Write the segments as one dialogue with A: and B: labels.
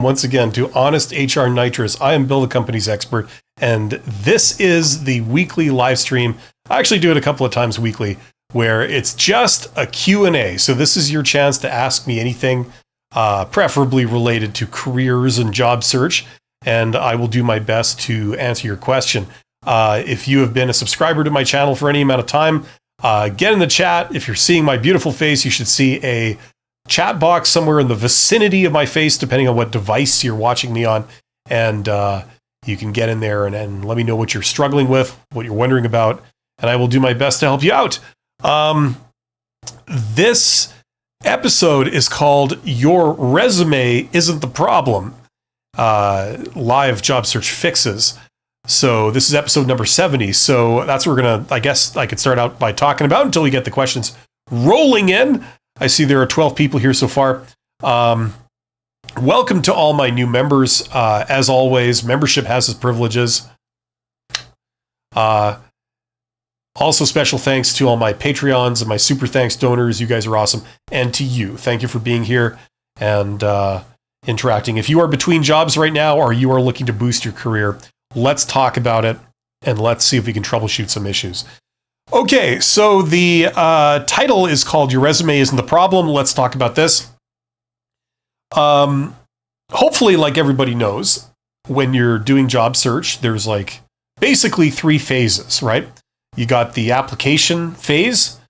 A: once again to Honest HR Nitrous. I am Bill, the company's expert, and this is the weekly live stream. I actually do it a couple of times weekly, where it's just a Q&A. So this is your chance to ask me anything, preferably related to careers and job search, and I will do my best to answer your question. If you have been a subscriber to my channel for any amount of time, get in the chat. If you're seeing my beautiful face, you should see a chat box somewhere in the vicinity of my face, depending on what device you're watching me on. And you can get in there and let me know what you're struggling with, what you're wondering about, and I will do my best to help you out. This episode is called Your Resume Isn't the Problem, Live Job Search Fixes. So this is episode number 70. So that's what we're going to, I guess I could start out by talking about until we get the questions rolling in. I see there are 12 people here so far. Welcome to all my new members. As always, membership has its privileges. Also, special thanks to all my Patreons and my super thanks donors. You guys are awesome. And to you, thank you for being here and interacting. If you are between jobs right now or you are looking to boost your career, let's talk about it and let's see if we can troubleshoot some issues. Okay, so the title is called Your Resume Isn't the Problem. Let's talk about this. Hopefully, like everybody knows, when you're doing job search, there's like basically three phases, right? You got the application phase,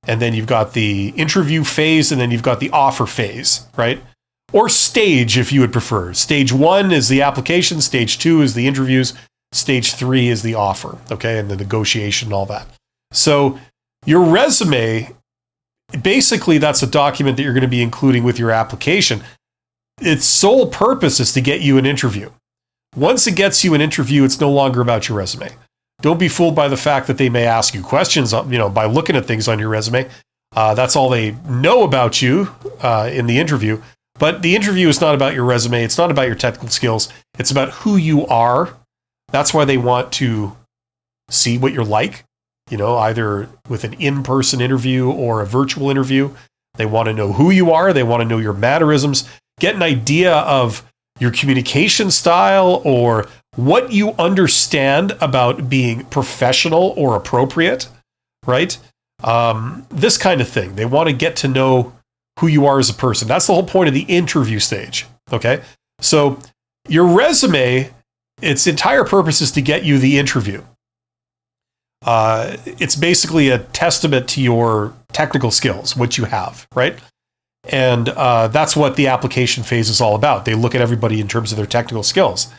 A: and then you've got the interview phase, and then you've got the offer phase, right? Or stage, if you would prefer. Stage 1 is the application, stage 2 is the interviews, stage 3 is the offer, okay, and the negotiation and all that. So your resume, basically that's a document that you're going to be including with your application. Its sole purpose is to get you an interview. Once it gets you an interview, it's no longer about your resume. Don't be fooled by the fact that they may ask you questions, by looking at things on your resume. That's all they know about you in the interview. But the interview is not about your resume. It's not about your technical skills. It's about who you are. That's why they want to see what you're like, either with an in-person interview or a virtual interview. They want to know who you are. They want to know your mannerisms, get an idea of your communication style or what you understand about being professional or appropriate, right? This kind of thing. They want to get to know who you are as a person. That's the whole point of the interview stage, okay? So your resume, its entire purpose is to get you the interview. It's basically a testament to your technical skills, what you have, right? And that's what the application phase is all about. They look at everybody in terms of their technical skills.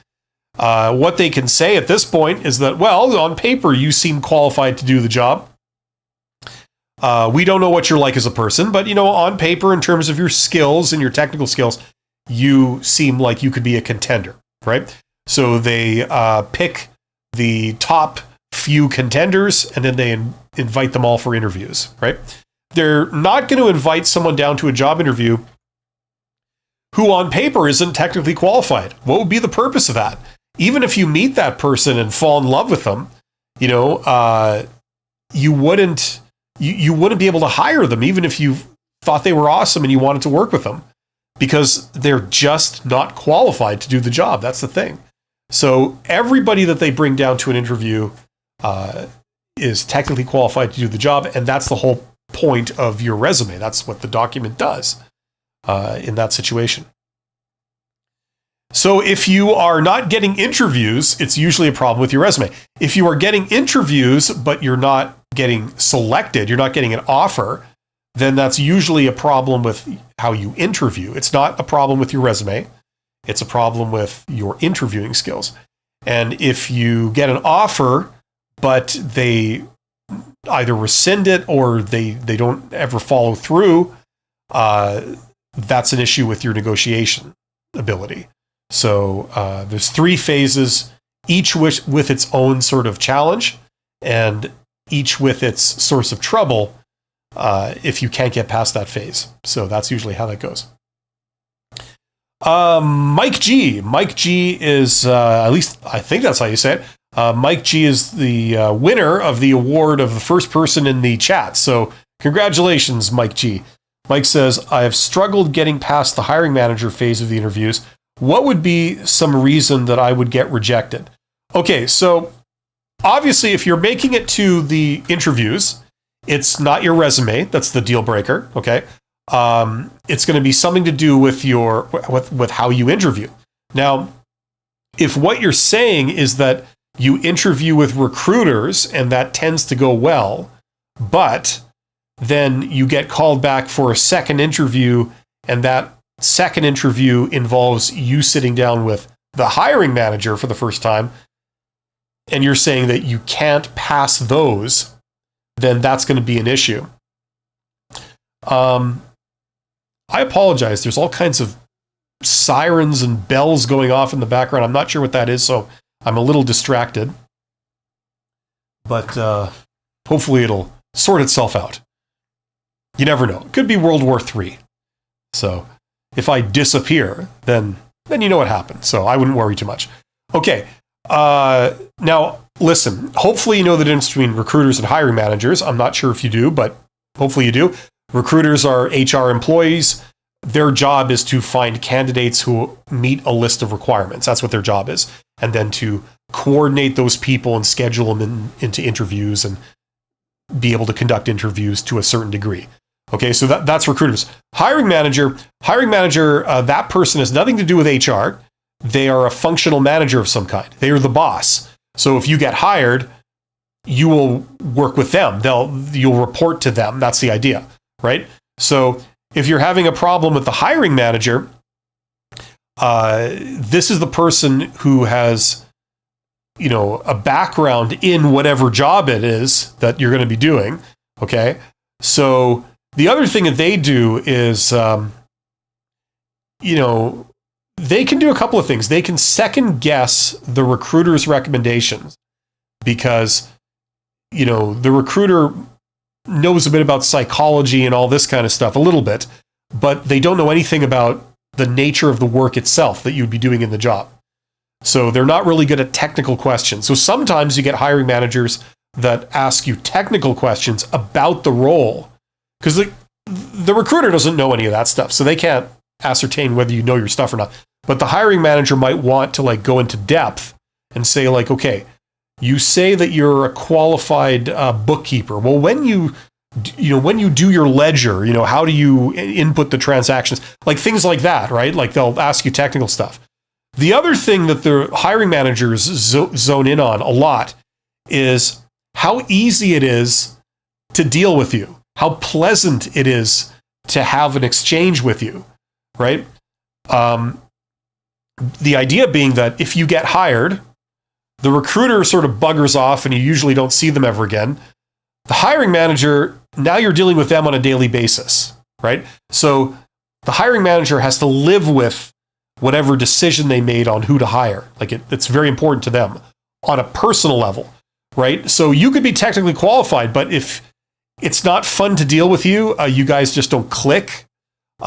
A: What they can say at this point is that, well, on paper, you seem qualified to do the job. We don't know what you're like as a person, but, on paper, in terms of your skills and your technical skills, you seem like you could be a contender, right? So they pick the top few contenders, and then they invite them all for interviews, right? They're not going to invite someone down to a job interview who on paper isn't technically qualified. What would be the purpose of that? Even if you meet that person and fall in love with them, you wouldn't be able to hire them even if you thought they were awesome and you wanted to work with them, because they're just not qualified to do the job. That's the thing. So everybody that they bring down to an interview is technically qualified to do the job, and that's the whole point of your resume. That's what the document does in that situation. So if you are not getting interviews, it's usually a problem with your resume. If you are getting interviews, but you're not getting selected, you're not getting an offer, then that's usually a problem with how you interview. It's not a problem with your resume. It's a problem with your interviewing skills. And if you get an offer, but they either rescind it or they don't ever follow through, that's an issue with your negotiation ability. So there's three phases, each with its own sort of challenge and each with its source of trouble if you can't get past that phase. So that's usually how that goes. Mike G. Mike G is, at least I think that's how you say it. Mike G is the winner of the award of the first person in the chat. So congratulations, Mike G. Mike says, I have struggled getting past the hiring manager phase of the interviews. what would be some reason that I would get rejected? Okay, so obviously, if you're making it to the interviews, it's not your resume. That's the deal breaker. Okay. It's going to be something to do with with how you interview. Now, if what you're saying is that you interview with recruiters and that tends to go well, but then you get called back for a second interview, and that second interview involves you sitting down with the hiring manager for the first time, and you're saying that you can't pass those, then that's going to be an issue. I apologize. There's all kinds of sirens and bells going off in the background. I'm not sure what that is, so I'm a little distracted. But hopefully it'll sort itself out. You never know. It could be World War III. So if I disappear, then you know what happened. So I wouldn't worry too much. Okay. Now, listen. Hopefully you know the difference between recruiters and hiring managers. I'm not sure if you do, but hopefully you do. Recruiters are HR employees. Their job is to find candidates who meet a list of requirements. That's what their job is. And then to coordinate those people and schedule them into interviews and be able to conduct interviews to a certain degree. Okay, so that's recruiters. Hiring manager, that person has nothing to do with HR. They are a functional manager of some kind. They are the boss. So if you get hired, you will work with them. You'll report to them. That's the idea, right? So if you're having a problem with the hiring manager, this is the person who has, a background in whatever job it is that you're going to be doing. Okay. So the other thing that they do is, they can do a couple of things. They can second guess the recruiter's recommendations because, the recruiter knows a bit about psychology and all this kind of stuff, a little bit, but they don't know anything about the nature of the work itself that you'd be doing in the job. So they're not really good at technical questions. So sometimes you get hiring managers that ask you technical questions about the role because the recruiter doesn't know any of that stuff. So they can't ascertain whether you know your stuff or not. But the hiring manager might want to go into depth and say okay, you say that you're a qualified bookkeeper. Well, when you do your ledger, how do you input the transactions? Things like that, right? They'll ask you technical stuff. The other thing that the hiring managers zone in on a lot is how easy it is to deal with you, how pleasant it is to have an exchange with you, right? The idea being that if you get hired, the recruiter sort of buggers off and you usually don't see them ever again. The hiring manager, now you're dealing with them on a daily basis, right? So the hiring manager has to live with whatever decision they made on who to hire. It's very important to them on a personal level, right? So you could be technically qualified, but if it's not fun to deal with you, you guys just don't click. You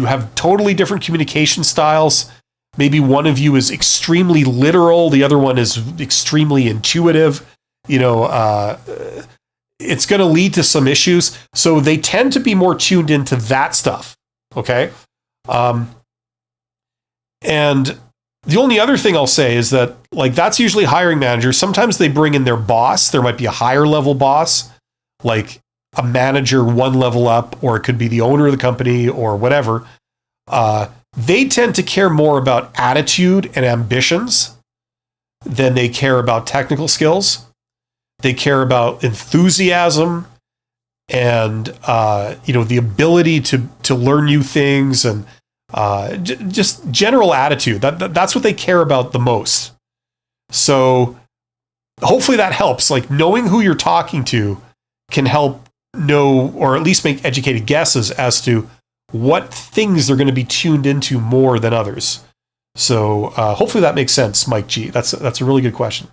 A: have totally different communication styles. Maybe one of you is extremely literal, the other one is extremely intuitive. It's going to lead to some issues. So they tend to be more tuned into that stuff. Okay. And the only other thing I'll say is that that's usually hiring managers. Sometimes they bring in their boss. There might be a higher level boss, like a manager one level up, or it could be the owner of the company or whatever. They tend to care more about attitude and ambitions than they care about technical skills. They care about enthusiasm and the ability to learn new things and just general attitude. That's what they care about the most. So hopefully that helps. Knowing who you're talking to can help know, or at least make educated guesses as to what things they're going to be tuned into more than others. So hopefully that makes sense, Mike G. That's a really good question.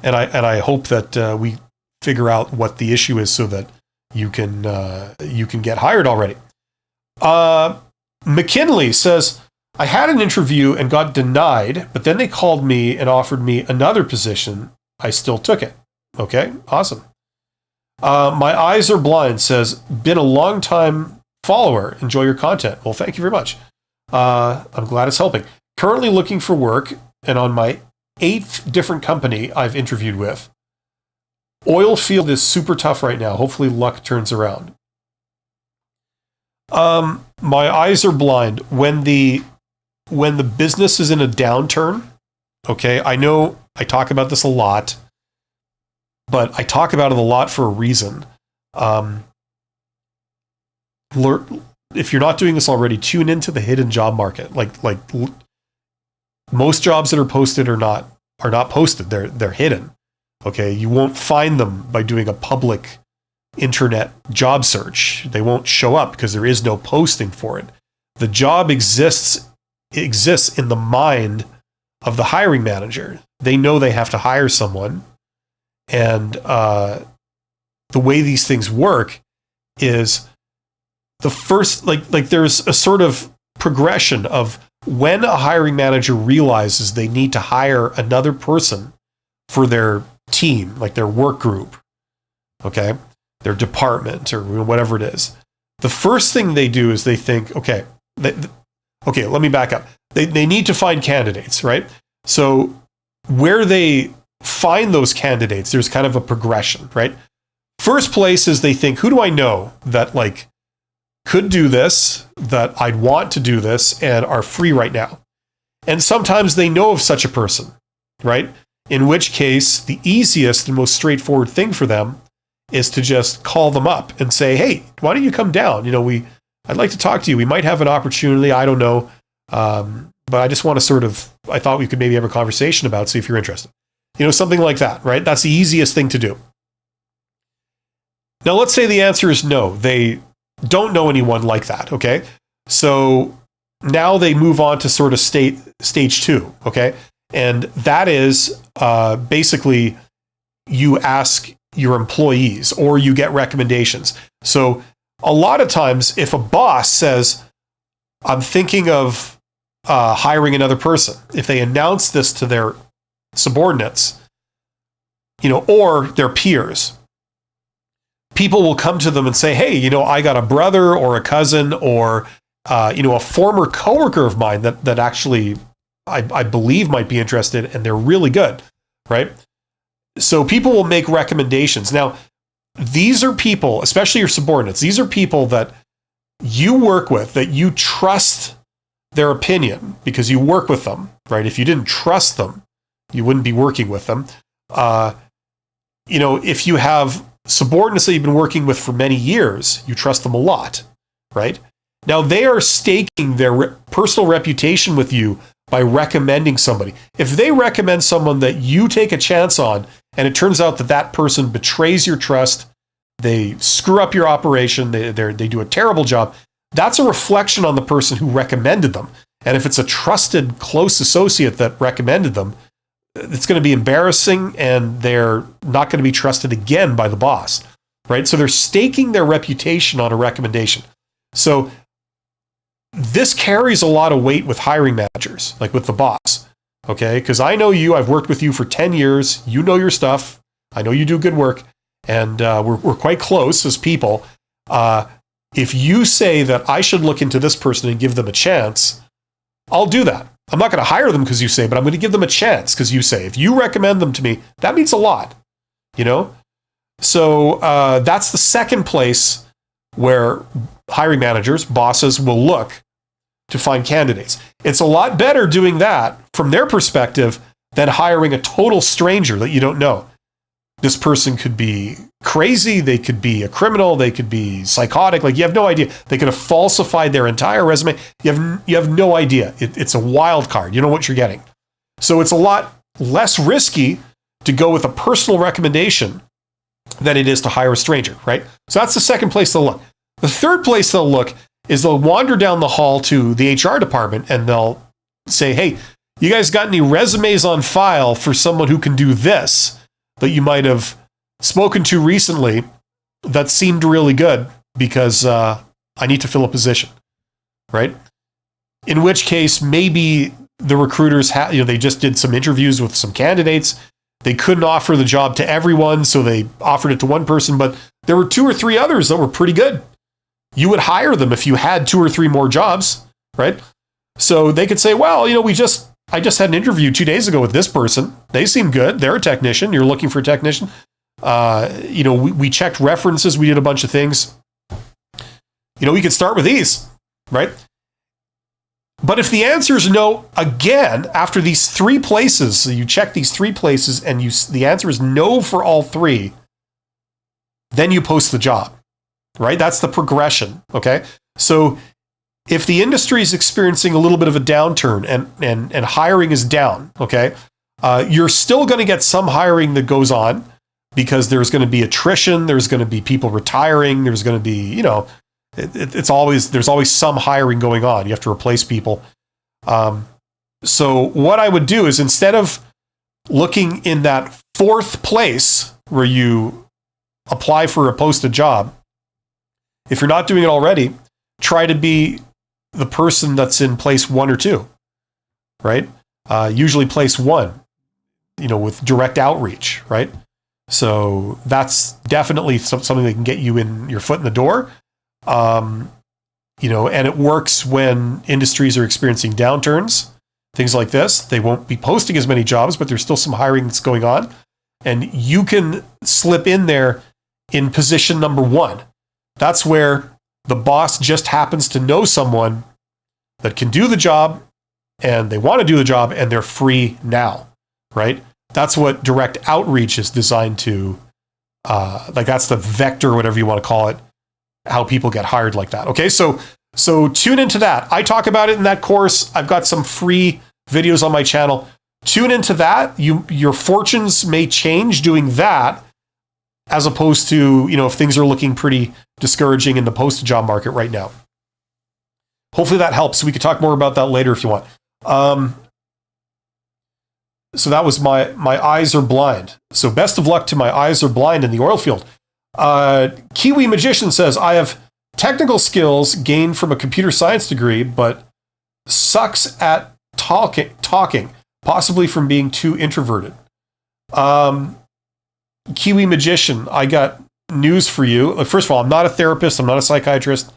A: And I hope that we figure out what the issue is so that you can get hired already. McKinley says, I had an interview and got denied, but then they called me and offered me another position. I still took it. Okay, awesome. My Eyes Are Blind says, been a long time follower. Enjoy your content. Well, thank you very much. I'm glad it's helping. Currently looking for work, and on my 8th different company I've interviewed with. Oil field is super tough right now. Hopefully luck turns around. My eyes are blind. When the business is in a downturn, okay, I know I talk about this a lot, but I talk about it a lot for a reason. If you're not doing this already, tune into the hidden job market. Like most jobs that are posted are not posted. They're hidden. Okay, you won't find them by doing a public internet job search. They won't show up because there is no posting for it. The job exists in the mind of the hiring manager. They know they have to hire someone, and the way these things work is the first there's a sort of progression of when a hiring manager realizes they need to hire another person for their team, like their work group, okay, their department or whatever it is. The first thing they do is they think, okay, let me back up. They need to find candidates, right? So where they find those candidates, there's kind of a progression, right? First place is they think, who do I know that could do this, that I'd want to do this, and are free right now? And sometimes they know of such a person, right? In which case, the easiest and most straightforward thing for them is to just call them up and say, hey, why don't you come down? I'd like to talk to you. We might have an opportunity. I don't know. But I just want to I thought we could maybe have a conversation about, see if you're interested. Something like that, right? That's the easiest thing to do. Now, let's say the answer is no. They don't know anyone like that, okay? So now they move on to sort of stage 2, okay? And that is basically you ask your employees or you get recommendations. So a lot of times if a boss says, I'm thinking of hiring another person, if they announce this to their subordinates, or their peers, people will come to them and say, hey, I got a brother or a cousin or, a former coworker of mine that actually I believe might be interested, and they're really good, right? So people will make recommendations. Now, these are people, especially your subordinates, these are people that you work with, that you trust their opinion because you work with them, right? If you didn't trust them, you wouldn't be working with them. If you have subordinates that you've been working with for many years, you trust them a lot, right? Now, they are staking their personal reputation with you by recommending somebody. If they recommend someone that you take a chance on, and it turns out that person betrays your trust, they screw up your operation, they do a terrible job, that's a reflection on the person who recommended them. And if it's a trusted, close associate that recommended them, it's going to be embarrassing, and they're not going to be trusted again by the boss, right? So they're staking their reputation on a recommendation. So this carries a lot of weight with hiring managers, like with the boss, okay? Because I know you, I've worked with you for 10 years, you know your stuff, I know you do good work, and we're quite close as people. If you say that I should look into this person and give them a chance, I'll do that. I'm not going to hire them because you say, but I'm going to give them a chance because you say. If you recommend them to me, that means a lot, So that's the second place where hiring managers, bosses, will look to find candidates. It's a lot better doing that from their perspective than hiring a total stranger that you don't know. This person could be crazy, they could be a criminal, they could be psychotic, you have no idea. They could have falsified their entire resume. You have no idea. It's a wild card. You know what you're getting. So it's a lot less risky to go with a personal recommendation than it is to hire a stranger, right? So that's the second place they'll look. The third place they'll look is they'll wander down the hall to the HR department and they'll say, hey, you guys got any resumes on file for someone who can do this that you might have spoken to recently that seemed really good because I need to fill a position, right? In which case, maybe the recruiters, they just did some interviews with some candidates. They couldn't offer the job to everyone, so they offered it to one person, but there were 2 or 3 others that were pretty good. You would hire them if you had 2 or 3 more jobs, right? So they could say, well, I just had an interview 2 days ago with this person. They seem good. They're a technician. You're looking for a technician. We checked references. We did a bunch of things. We could start with these, right? But if the answer is no, again, after these 3 places, so you check these 3 places and the answer is no for all 3, then you post the job, right? That's the progression, okay? So if the industry is experiencing a little bit of a downturn and hiring is down, okay, you're still going to get some hiring that goes on because there's going to be attrition, there's going to be people retiring, there's going to be, there's always some hiring going on. You have to replace people. So what I would do is, instead of looking in that 4th place where you apply for a posted job, if you're not doing it already, try to be the person that's in place 1 or 2, right? Usually place 1, with direct outreach, right? So that's definitely something that can get you in your foot in the door. And it works when industries are experiencing downturns, things like this. They won't be posting as many jobs, but there's still some hiring that's going on. And you can slip in there in position number 1. That's where the boss just happens to know someone that can do the job, and they want to do the job, and they're free now, right? That's what direct outreach is designed to, that's the vector, whatever you want to call it, how people get hired like that. Okay, so tune into that. I talk about it in that course. I've got some free videos on my channel. Tune into that. Your fortunes may change doing that, as opposed to, if things are looking pretty discouraging in the posted job market right now. Hopefully that helps. We could talk more about that later if you want. So that was my eyes are blind. So best of luck to my eyes are blind in the oil field. Kiwi Magician says, I have technical skills gained from a computer science degree, but sucks at talking, possibly from being too introverted. Kiwi Magician, I got news for you. First of all, I'm not a therapist. I'm not a psychiatrist.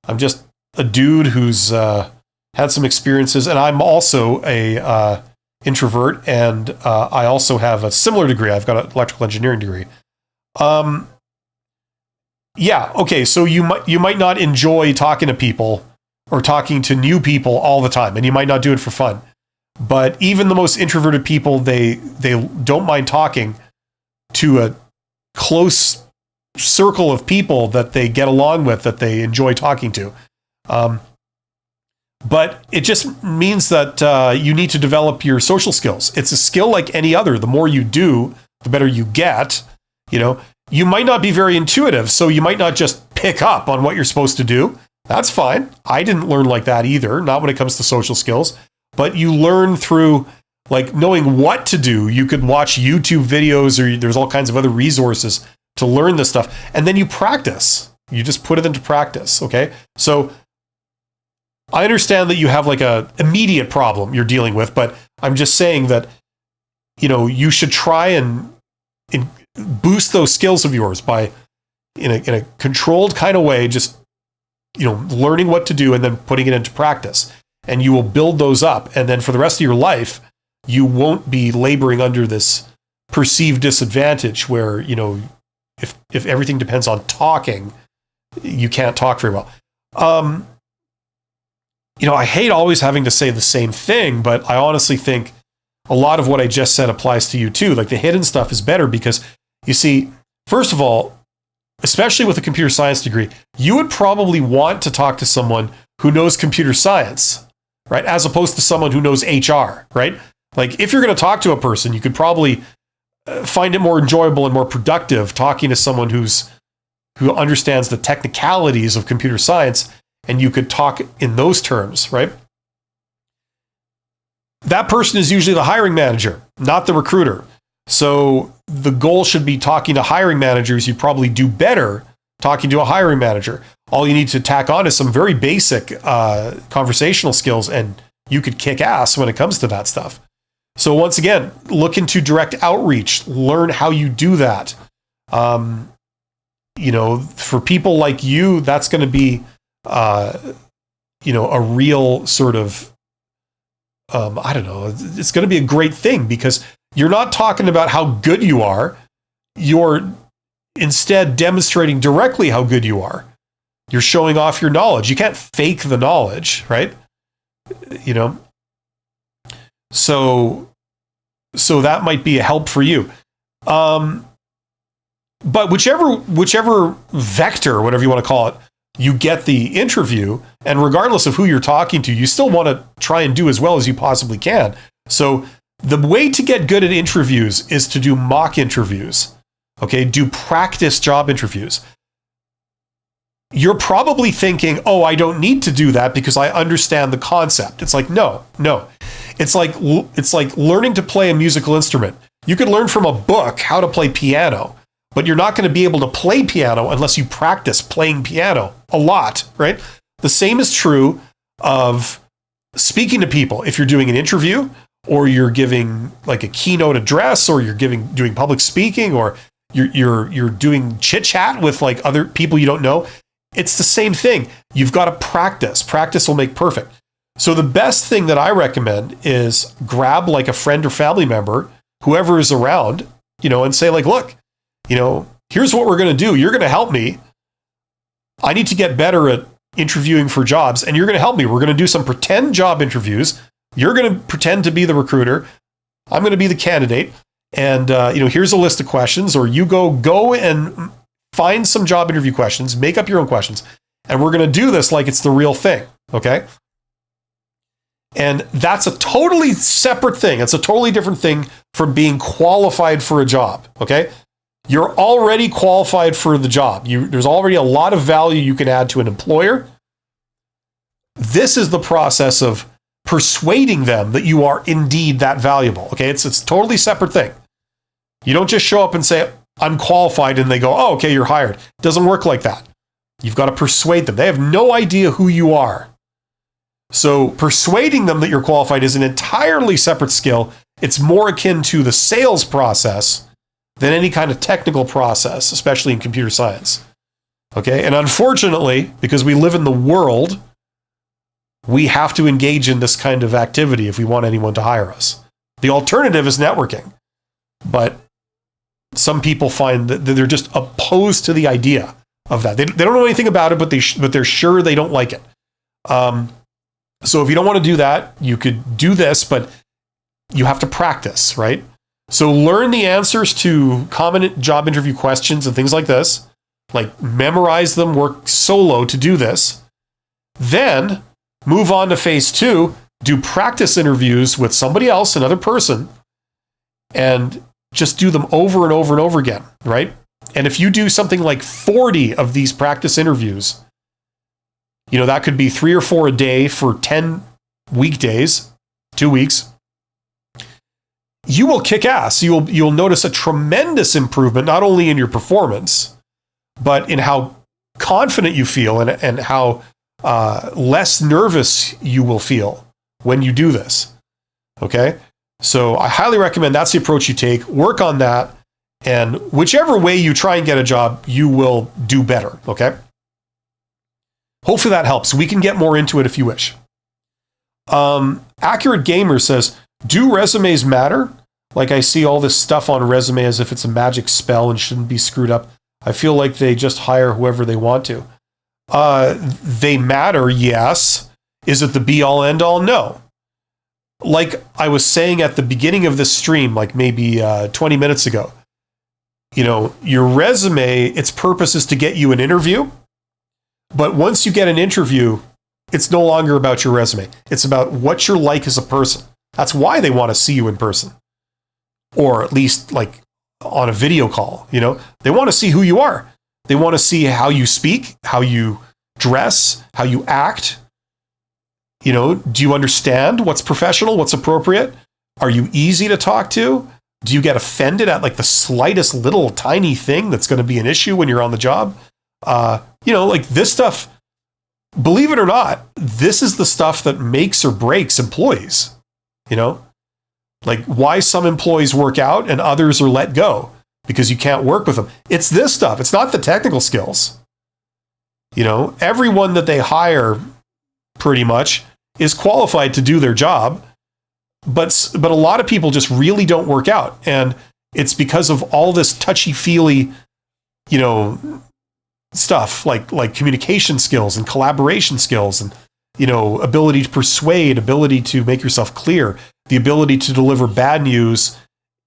A: I'm just a dude who's had some experiences, and I'm also a introvert, and I also have a similar degree. I've got an electrical engineering degree. Yeah, okay, so you might not enjoy talking to people or talking to new people all the time, and you might not do it for fun. But even the most introverted people, they don't mind talking to a close circle of people that they get along with, that they enjoy talking to. But it just means that you need to develop your social skills. It's a skill like any other. The more you do, the better you get. You might not be very intuitive, so you might not just pick up on what you're supposed to do. That's fine. I didn't learn like that either, not when it comes to social skills. But you learn through knowing what to do. You could watch YouTube videos, or there's all kinds of other resources to learn this stuff. And then you practice. You just put it into practice, okay? So I understand that you have a immediate problem you're dealing with, but I'm just saying that, you should try and boost those skills of yours by, in a controlled kind of way, just, learning what to do and then putting it into practice. And you will build those up. And then for the rest of your life, you won't be laboring under this perceived disadvantage where, if everything depends on talking, you can't talk very well. I hate always having to say the same thing, but I honestly think a lot of what I just said applies to you too. The hidden stuff is better because, you see, first of all, especially with a computer science degree, you would probably want to talk to someone who knows computer science, right? As opposed to someone who knows HR, right? If you're going to talk to a person, you could probably find it more enjoyable and more productive talking to someone who understands the technicalities of computer science, and you could talk in those terms, right? That person is usually the hiring manager, not the recruiter. So the goal should be talking to hiring managers. You probably do better talking to a hiring manager. All you need to tack on is some very basic conversational skills, and you could kick ass when it comes to that stuff. So once again, look into direct outreach. Learn how you do that. For people like you, that's going to be, a real sort of I don't know, it's going to be a great thing because you're not talking about how good you are. You're instead demonstrating directly how good you are. You're showing off your knowledge. You can't fake the knowledge, right? You know, so that might be a help for you. But whichever vector, whatever you want to call it, you get the interview, and regardless of who you're talking to, you still want to try and do as well as you possibly can. So the way to get good at interviews is to do mock interviews. Okay, do practice job interviews. You're probably thinking, oh, I don't need to do that because I understand the concept. It's like, no. It's like learning to play a musical instrument. You could learn from a book how to play piano, but you're not going to be able to play piano unless you practice playing piano a lot, right? The same is true of speaking to people. If you're doing an interview or you're giving like a keynote address or you're doing public speaking or you're doing chit chat with like other people you don't know, it's the same thing. You've got to practice. Practice will make perfect. So the best thing that I recommend is grab like a friend or family member, whoever is around, and say like, look, here's what we're going to do. You're going to help me. I need to get better at interviewing for jobs, and you're going to help me. We're going to do some pretend job interviews. You're going to pretend to be the recruiter. I'm going to be the candidate. And, here's a list of questions, or you go and find some job interview questions, make up your own questions. And we're going to do this like it's the real thing. Okay. And that's a totally separate thing. It's a totally different thing from being qualified for a job. Okay. You're already qualified for the job. There's already a lot of value you can add to an employer. This is the process of persuading them that you are indeed that valuable. Okay. It's a totally separate thing. You don't just show up and say, I'm qualified, and they go, oh, okay, you're hired. It doesn't work like that. You've got to persuade them. They have no idea who you are. So persuading them that you're qualified is an entirely separate skill. It's more akin to the sales process than any kind of technical process, especially in computer science. Okay? And unfortunately, because we live in the world, we have to engage in this kind of activity if we want anyone to hire us. The alternative is networking. But some people find that they're just opposed to the idea of that. They don't know anything about it, but they're sure they don't like it. So if you don't want to do that, you could do this, but you have to practice, right? So learn the answers to common job interview questions and things like this. Like memorize them, work solo to do this. Then move on to phase 2, do practice interviews with somebody else, another person, and just do them over and over and over again, right? And if you do something like 40 of these practice interviews, that could be 3 or 4 a day for 10 weekdays, 2 weeks. You will kick ass. You'll notice a tremendous improvement, not only in your performance, but in how confident you feel and how less nervous you will feel when you do this. Okay? So I highly recommend that's the approach you take. Work on that. And whichever way you try and get a job, you will do better. Okay? Hopefully that helps. We can get more into it if you wish. Accurate Gamer says, do resumes matter? Like I see all this stuff on resume as if it's a magic spell and shouldn't be screwed up. I feel like they just hire whoever they want to. They matter, yes. Is it the be all end all? No. Like I was saying at the beginning of this stream, like maybe 20 minutes ago, your resume, its purpose is to get you an interview. But once you get an interview, it's no longer about your resume. It's about what you're like as a person. That's why they want to see you in person. Or at least like on a video call, They want to see who you are. They want to see how you speak, how you dress, how you act. Do you understand what's professional, what's appropriate? Are you easy to talk to? Do you get offended at like the slightest little tiny thing that's going to be an issue when you're on the job? Like this stuff, believe it or not, this is the stuff that makes or breaks employees. Like why some employees work out and others are let go because you can't work with them. It's this stuff. It's not the technical skills. Everyone that they hire pretty much is qualified to do their job. but a lot of people just really don't work out, and it's because of all this touchy-feely, stuff like communication skills and collaboration skills and ability to persuade, ability to make yourself clear, the ability to deliver bad news,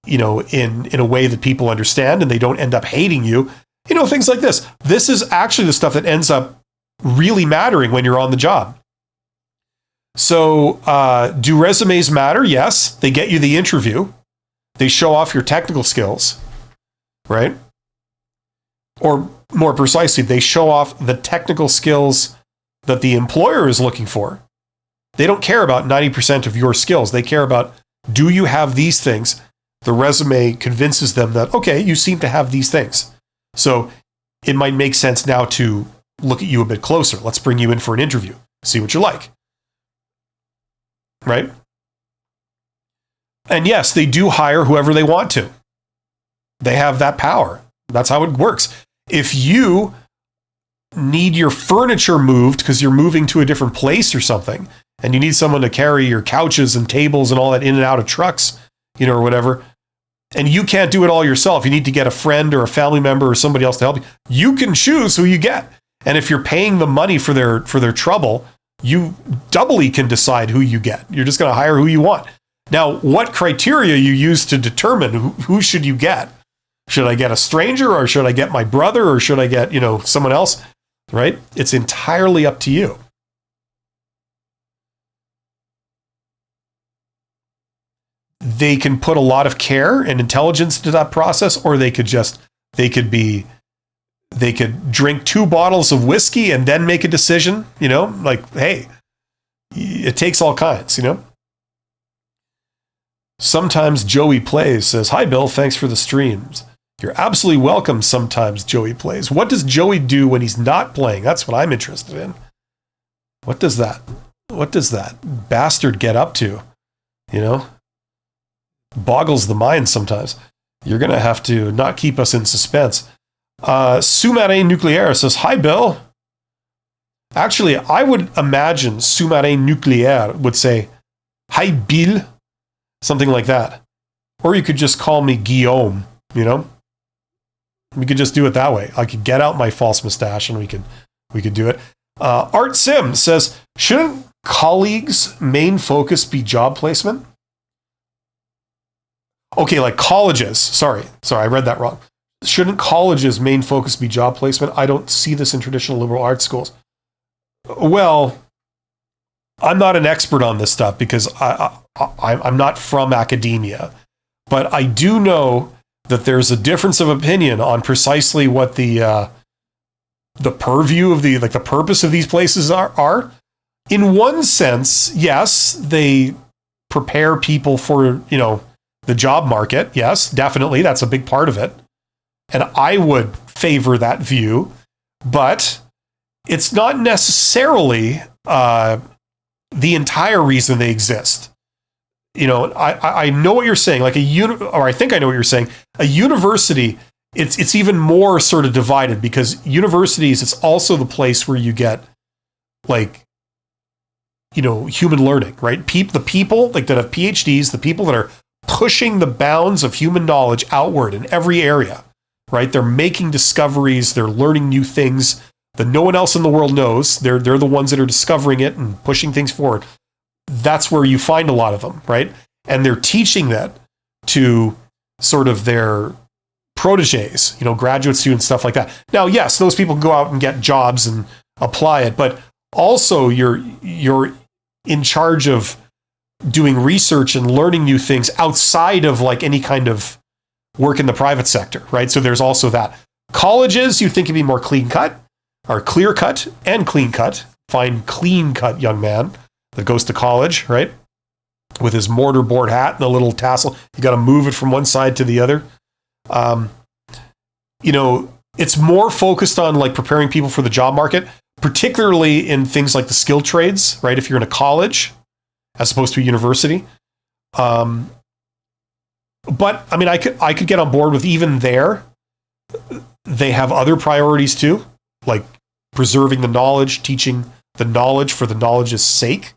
A: in a way that people understand and they don't end up hating you, things like this. This is actually the stuff that ends up really mattering when you're on the job. So, do resumes matter? Yes, they get you the interview. They show off your technical skills, right? Or more precisely, they show off the technical skills that the employer is looking for. They don't care about 90% of your skills. They care about, do you have these things? The resume convinces them that, okay, you seem to have these things. So it might make sense now to look at you a bit closer. Let's bring you in for an interview. See what you're like. Right? And yes, they do hire whoever they want to. They have that power. That's how it works. If you need your furniture moved because you're moving to a different place or something, and you need someone to carry your couches and tables and all that in and out of trucks, or whatever, and you can't do it all yourself, you need to get a friend or a family member or somebody else to help you, you can choose who you get. And if you're paying them money for their trouble, you doubly can decide who you get. You're just going to hire who you want. Now, what criteria you use to determine who should you get? Should I get a stranger, or should I get my brother, or should I get, someone else? Right? It's entirely up to you. They can put a lot of care and intelligence into that process, or they could drink 2 bottles of whiskey and then make a decision, hey, it takes all kinds, Sometimes Joey Plays says, "Hi, Bill, thanks for the streams." You're absolutely welcome. Sometimes Joey Plays. What does Joey do when he's not playing? That's what I'm interested in. What does that bastard get up to? Boggles the mind sometimes. You're going to have to not keep us in suspense. Sous-marin Nucléaire says, "Hi, Bill." Actually, I would imagine Sous-marin Nucléaire would say, "Hi, Bill," something like that. Or you could just call me Guillaume, We could just do it that way. I could get out my false mustache and we could do it. Art Sim says, "Shouldn't colleagues' main focus be job placement?" Okay, like colleges. Sorry, I read that wrong. Shouldn't colleges' main focus be job placement? I don't see this in traditional liberal arts schools. Well, I'm not an expert on this stuff because I'm not from academia, but I do know that there's a difference of opinion on precisely what the purview of the purpose of these places are. In one sense, yes, they prepare people for, the job market. Yes, definitely. That's a big part of it. And I would favor that view, but it's not necessarily the entire reason they exist. I know what you're saying. I think I know what you're saying. A university, it's even more sort of divided because universities, it's also the place where you get human learning, right? The people that have PhDs, the people that are pushing the bounds of human knowledge outward in every area, right? They're making discoveries, they're learning new things that no one else in the world knows. They're the ones that are discovering it and pushing things forward. That's where you find a lot of them, right? And they're teaching that to sort of their proteges, graduate students, stuff like that. Now, yes, those people can go out and get jobs and apply it, but also you're in charge of doing research and learning new things outside of any kind of work in the private sector, right? So there's also that. Colleges, you think, can be more clear cut and clean cut. Fine, clean cut young man that goes to college, right? With his mortarboard hat and a little tassel. You got to move it from one side to the other. It's more focused on preparing people for the job market, particularly in things like the skilled trades, right? If you're in a college as opposed to a university. But I mean, I could get on board with even there. They have other priorities too, like preserving the knowledge, teaching the knowledge for the knowledge's sake,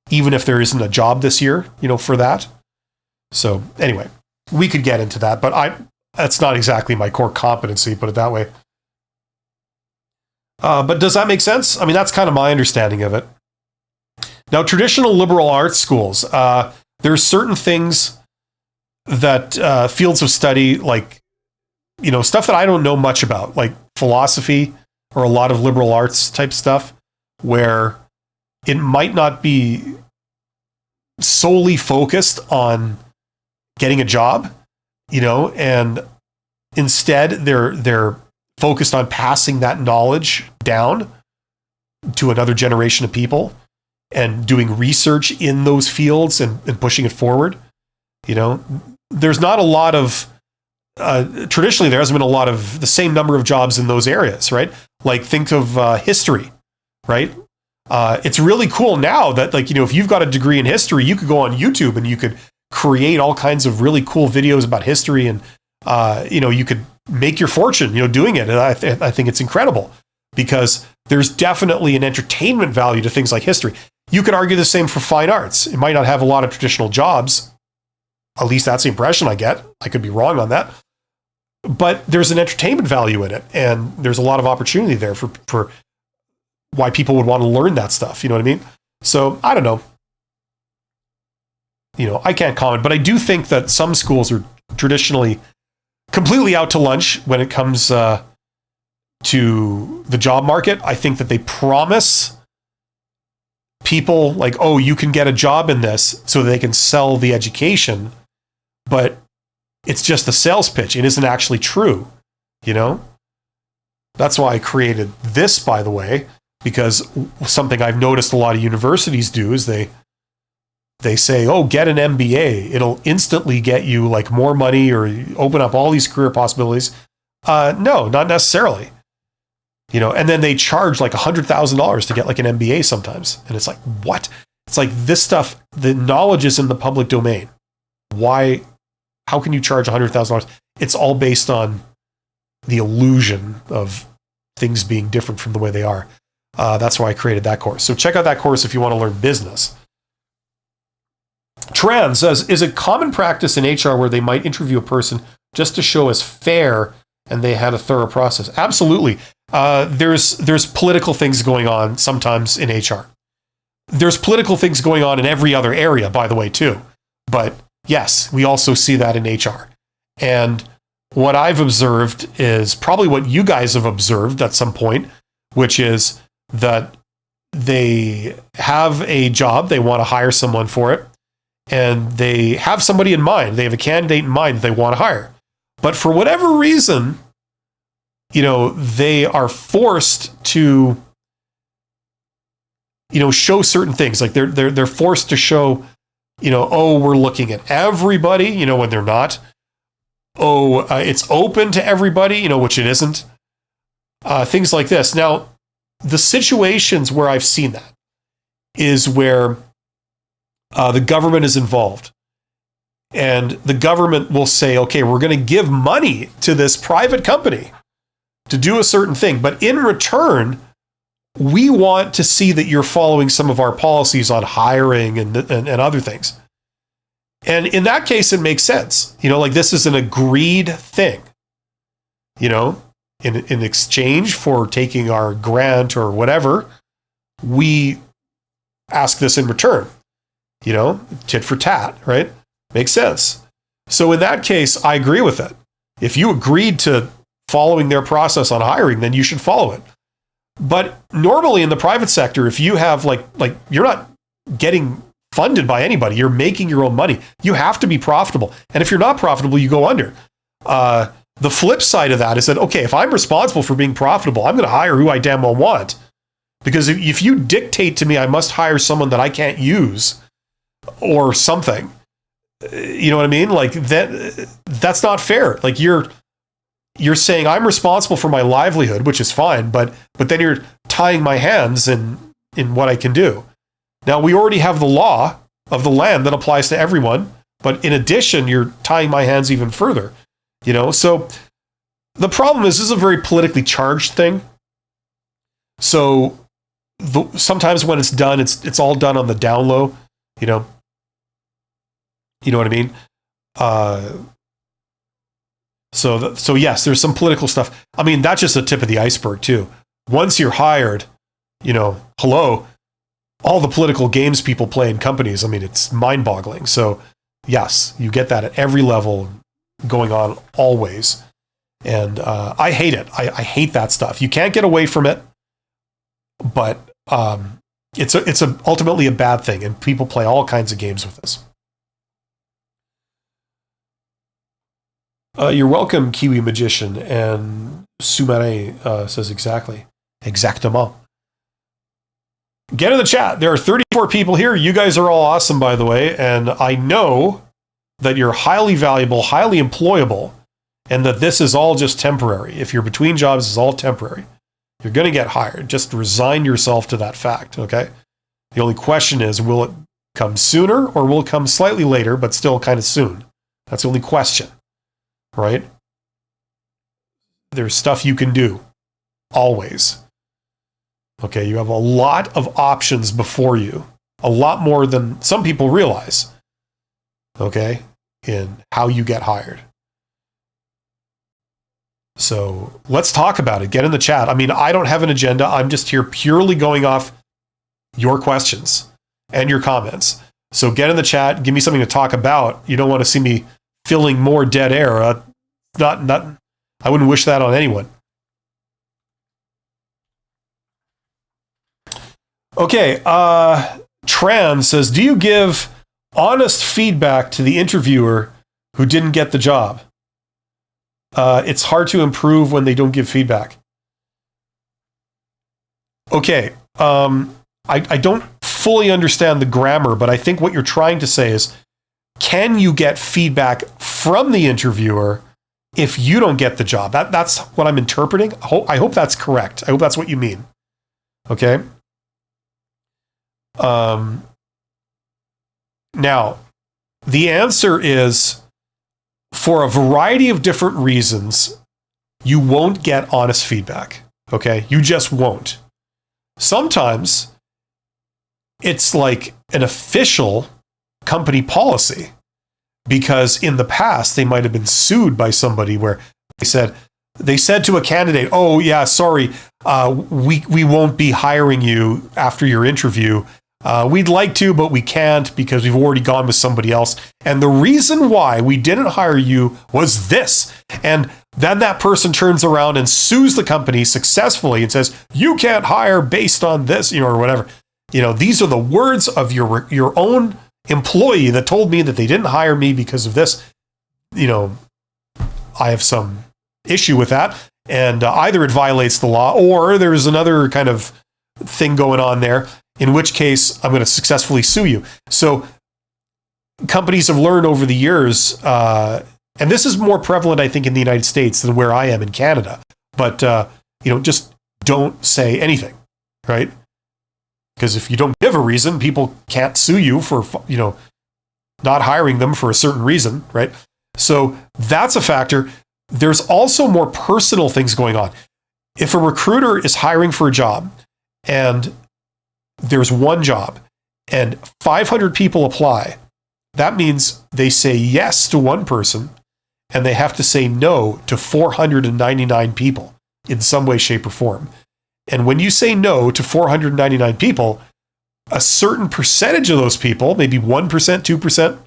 A: even if there isn't a job this year, for that. So anyway, we could get into that, but that's not exactly my core competency, put it that way. But does that make sense? I mean, that's kind of my understanding of it. Now, traditional liberal arts schools, there's certain things that fields of study, like, stuff that I don't know much about, like philosophy or a lot of liberal arts type stuff, where it might not be solely focused on getting a job, and instead they're focused on passing that knowledge down to another generation of people and doing research in those fields and pushing it forward. There's not a lot of, traditionally there hasn't been a lot of the same number of jobs in those areas, right? Like think of history, right? It's really cool now that, like, if you've got a degree in history, you could go on YouTube and you could create all kinds of really cool videos about history, and you could make your fortune, doing it. And I think it's incredible because there's definitely an entertainment value to things like history. You could argue the same for fine arts. It might not have a lot of traditional jobs. At least that's the impression I get. I could be wrong on that. But there's an entertainment value in it, and there's a lot of opportunity there for why people would want to learn that stuff. You know what I mean? So I don't know. I can't comment, but I do think that some schools are traditionally completely out to lunch when it comes to the job market. I think that they promise people like, oh, you can get a job in this so that they can sell the education, but it's just a sales pitch. It isn't actually true, That's why I created this, by the way, because something I've noticed a lot of universities do is they say, oh, get an MBA. It'll instantly get you like more money or open up all these career possibilities. No, not necessarily. And then they charge like $100,000 to get like an MBA sometimes. And it's like, what? It's like this stuff, the knowledge is in the public domain. Why? How can you charge $100,000? It's all based on the illusion of things being different from the way they are. That's why I created that course. So check out that course if you want to learn business. Tran says, is it common practice in HR where they might interview a person just to show as fair and they had a thorough process? Absolutely. There's political things going on sometimes in HR. There's political things going on in every other area, by the way, too. But yes, we also see that in HR. And what I've observed is probably what you guys have observed at some point, which is that they have a job, they want to hire someone for it, and they have somebody in mind. They have a candidate in mind that they want to hire. But for whatever reason, they are forced to, show certain things. Like they're forced to show, oh, we're looking at everybody, when they're not. Oh, it's open to everybody, which it isn't. Things like this. Now, the situations where I've seen that is where the government is involved. And the government will say, okay, we're going to give money to this private company to do a certain thing. But in return, we want to see that you're following some of our policies on hiring and other things. And in that case, it makes sense. Like this is an agreed thing. In exchange for taking our grant or whatever, we ask this in return. Tit for tat, right? Makes sense. So in that case, I agree with it. If you agreed to following their process on hiring, then you should follow it. But normally in the private sector, if you have like you're not getting funded by anybody, you're making your own money. You have to be profitable. And if you're not profitable, you go under. The flip side of that is that, okay, if I'm responsible for being profitable, I'm going to hire who I damn well want. Because if you dictate to me I must hire someone that I can't use or something, you know what I mean? Like that's not fair. Like you're saying I'm responsible for my livelihood, which is fine, but then you're tying my hands in what I can do. Now, we already have the law of the land that applies to everyone, but in addition, you're tying my hands even further. So the problem is this is a very politically charged thing. So sometimes when it's done, it's all done on the down low, you know. You know what I mean? So yes, there's some political stuff. I mean, that's just the tip of the iceberg too. Once you're hired, you know, hello, all the political games people play in companies. I mean, it's mind-boggling. So yes, you get that at every level going on always. And I hate it. I hate that stuff. You can't get away from it, but it's ultimately a bad thing, and people play all kinds of games with this. You're welcome, Kiwi Magician. And Sumare says exactement. Get in the chat. There are 34 people here. You guys are all awesome, by the way. And I know that you're highly valuable, highly employable, and that this is all just temporary. If you're between jobs, it's all temporary. You're going to get hired. Just resign yourself to that fact, okay? The only question is, will it come sooner or will it come slightly later, but still kind of soon? That's the only question. Right? There's stuff you can do. Always. Okay, you have a lot of options before you. A lot more than some people realize. Okay? In how you get hired. So let's talk about it. Get in the chat. I mean, I don't have an agenda. I'm just here purely going off your questions and your comments. So get in the chat. Give me something to talk about. You don't want to see me filling more dead air. I wouldn't wish that on anyone. Okay, Tran says, do you give honest feedback to the interviewer who didn't get the job? It's hard to improve when they don't give feedback. Okay, I don't fully understand the grammar, but I think what you're trying to say is, can you get feedback from the interviewer if you don't get the job? That's what I'm interpreting. I hope that's correct. I hope that's what you mean. Okay. Now, the answer is, for a variety of different reasons, you won't get honest feedback. Okay? You just won't. Sometimes it's like an official company policy, because in the past they might have been sued by somebody where they said to a candidate, oh yeah, sorry, we won't be hiring you after your interview. We'd like to, but we can't because we've already gone with somebody else. And the reason why we didn't hire you was this. And then that person turns around and sues the company successfully and says, you can't hire based on this, or whatever. These are the words of your own employee that told me that they didn't hire me because of this. I have some issue with that. And either it violates the law or there's another kind of thing going on there, in which case I'm going to successfully sue you. So companies have learned over the years, and this is more prevalent, I think, in the United States than where I am in Canada. But, just don't say anything, right? Because if you don't give a reason, people can't sue you for, not hiring them for a certain reason, right? So that's a factor. There's also more personal things going on. If a recruiter is hiring for a job and there's one job and 500 people apply, that means they say yes to one person and they have to say no to 499 people in some way, shape, or form. And when you say no to 499 people, a certain percentage of those people, maybe 1%, 2%,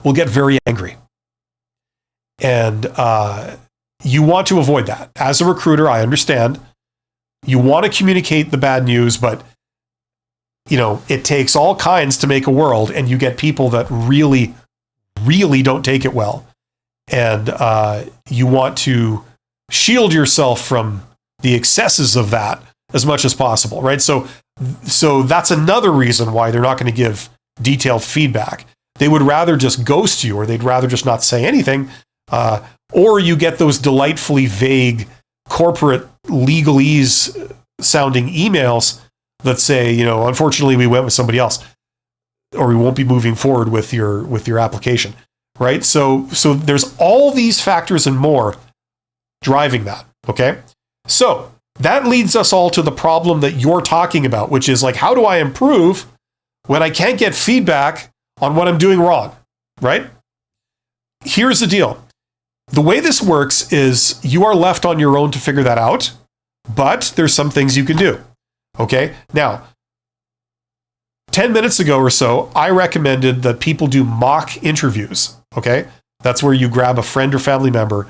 A: will get very angry. And you want to avoid that. As a recruiter, I understand. You want to communicate the bad news, but it takes all kinds to make a world, and you get people that really, really don't take it well. And you want to shield yourself from the excesses of that as much as possible, right? So that's another reason why they're not going to give detailed feedback. They would rather just ghost you, or they'd rather just not say anything. Or you get those delightfully vague corporate legalese sounding emails that say, unfortunately we went with somebody else, or we won't be moving forward with your application, right? So there's all these factors and more driving that. Okay. So That leads us all to the problem that you're talking about, which is like, how do I improve when I can't get feedback on what I'm doing wrong, right? Here's the deal. The way this works is you are left on your own to figure that out, but there's some things you can do. Okay? Now, 10 minutes ago or so, I recommended that people do mock interviews. Okay? That's where you grab a friend or family member,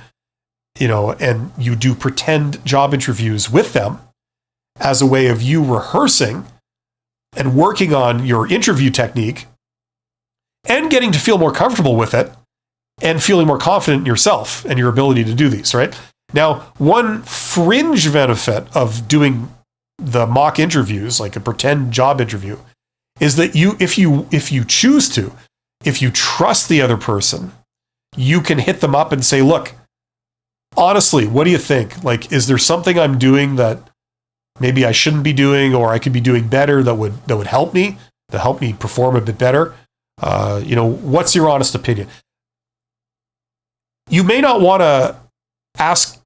A: and you do pretend job interviews with them as a way of you rehearsing and working on your interview technique and getting to feel more comfortable with it and feeling more confident in yourself and your ability to do these, right? Now, one fringe benefit of doing the mock interviews, like a pretend job interview, is that if you choose to, if you trust the other person, you can hit them up and say, look, honestly, what do you think? Like, is there something I'm doing that maybe I shouldn't be doing, or I could be doing better that would help me perform a bit better? What's your honest opinion? You may not want to ask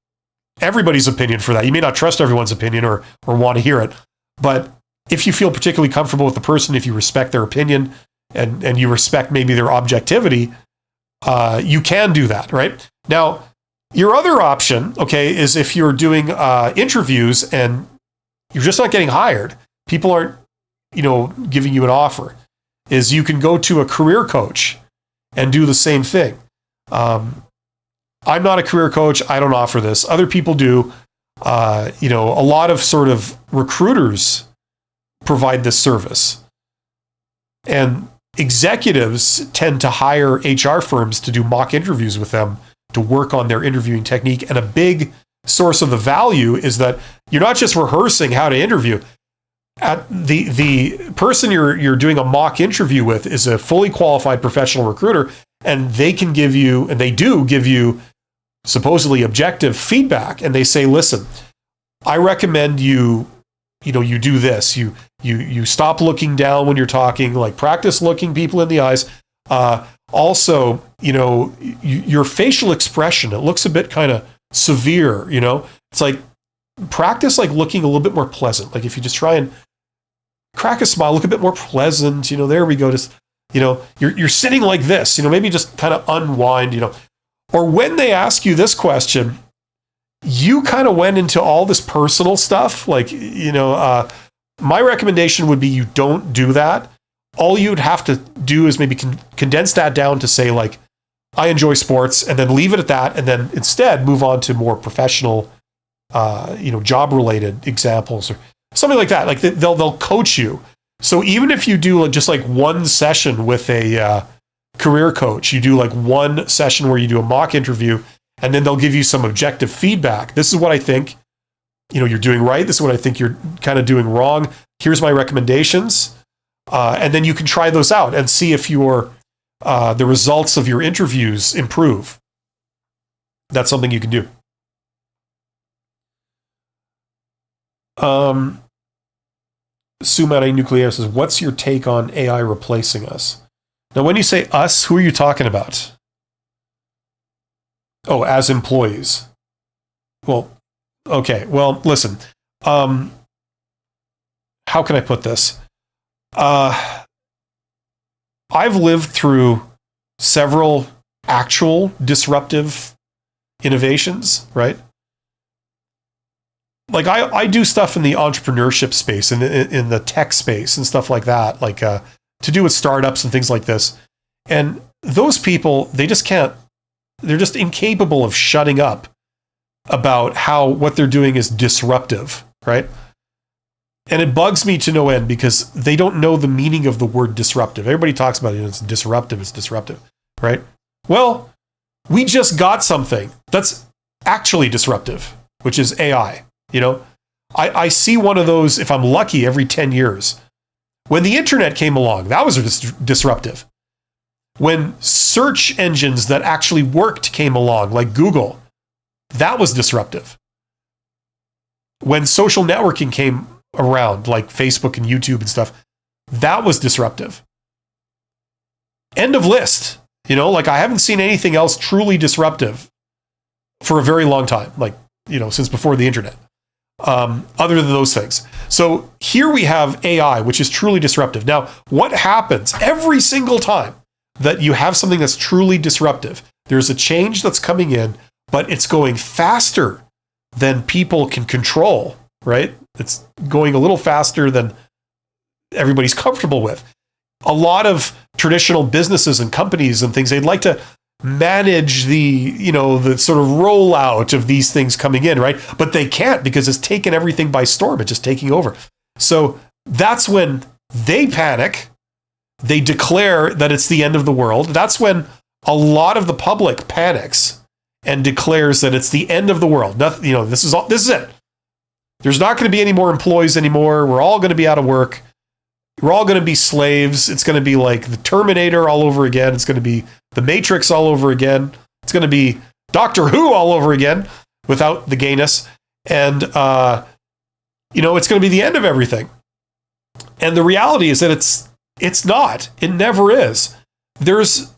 A: everybody's opinion for that. You may not trust everyone's opinion or want to hear it. But if you feel particularly comfortable with the person, if you respect their opinion and you respect maybe their objectivity, you can do that, right? Now, your other option, okay, is if you're doing interviews and you're just not getting hired, people aren't, giving you an offer, is you can go to a career coach and do the same thing. I'm not a career coach. I don't offer this. Other people do. A lot of sort of recruiters provide this service. And executives tend to hire HR firms to do mock interviews with them to work on their interviewing technique. And a big source of the value is that you're not just rehearsing how to interview. The person you're doing a mock interview with is a fully qualified professional recruiter, and they can give you, and they do give you, supposedly objective feedback. And they say, listen, I recommend you do this. You stop looking down when you're talking, like practice looking people in the eyes. Also, your facial expression, it looks a bit kind of severe, it's like practice like looking a little bit more pleasant. Like if you just try and crack a smile, look a bit more pleasant, there we go. Just, you're sitting like this, maybe just kind of unwind, or when they ask you this question, you kind of went into all this personal stuff. Like, my recommendation would be you don't do that. All you'd have to do is maybe condense that down to say, like, I enjoy sports, and then leave it at that. And then instead move on to more professional, job related examples or something like that. Like they'll coach you. So even if you do just like one session with a career coach, you do like one session where you do a mock interview, and then they'll give you some objective feedback. This is what I think, you're doing right. This is what I think you're kind of doing wrong. Here's my recommendations. And then you can try those out and see if the results of your interviews improve. That's something you can do. Sumati Nuclear says, what's your take on AI replacing us? Now, when you say us, who are you talking about? Oh, as employees. Well, okay. Well, listen. How can I put this? I've lived through several actual disruptive innovations, right? Like I do stuff in the entrepreneurship space and in the tech space and stuff like that, like to do with startups and things like this. And those people, they just can't, they're just incapable of shutting up about how what they're doing is disruptive, right? And it bugs me to no end because they don't know the meaning of the word disruptive. Everybody talks about it, it's disruptive, right? Well, we just got something that's actually disruptive, which is AI. I see one of those, if I'm lucky, every 10 years. When the internet came along, that was disruptive. When search engines that actually worked came along, like Google, that was disruptive. When social networking came around, like Facebook and YouTube and stuff, that was disruptive. End of list. Like I haven't seen anything else truly disruptive for a very long time, like, since before the internet. other than those things. So here we have AI, which is truly disruptive. Now, what happens every single time that you have something that's truly disruptive? There's a change that's coming in, but it's going faster than people can control, right? It's going a little faster than everybody's comfortable with. A lot of traditional businesses and companies and things, they'd like to manage the sort of rollout of these things coming in, right? But they can't because it's taken everything by storm. It's just taking over. So that's when they panic. They declare that it's the end of the world. That's when a lot of the public panics and declares that it's the end of the world. Nothing, this is it. There's not going to be any more employees anymore. We're all going to be out of work. We're all going to be slaves. It's going to be like the Terminator all over again. It's going to be the Matrix all over again. It's going to be Doctor Who all over again without the gayness. And, it's going to be the end of everything. And the reality is that it's not. It never is. There's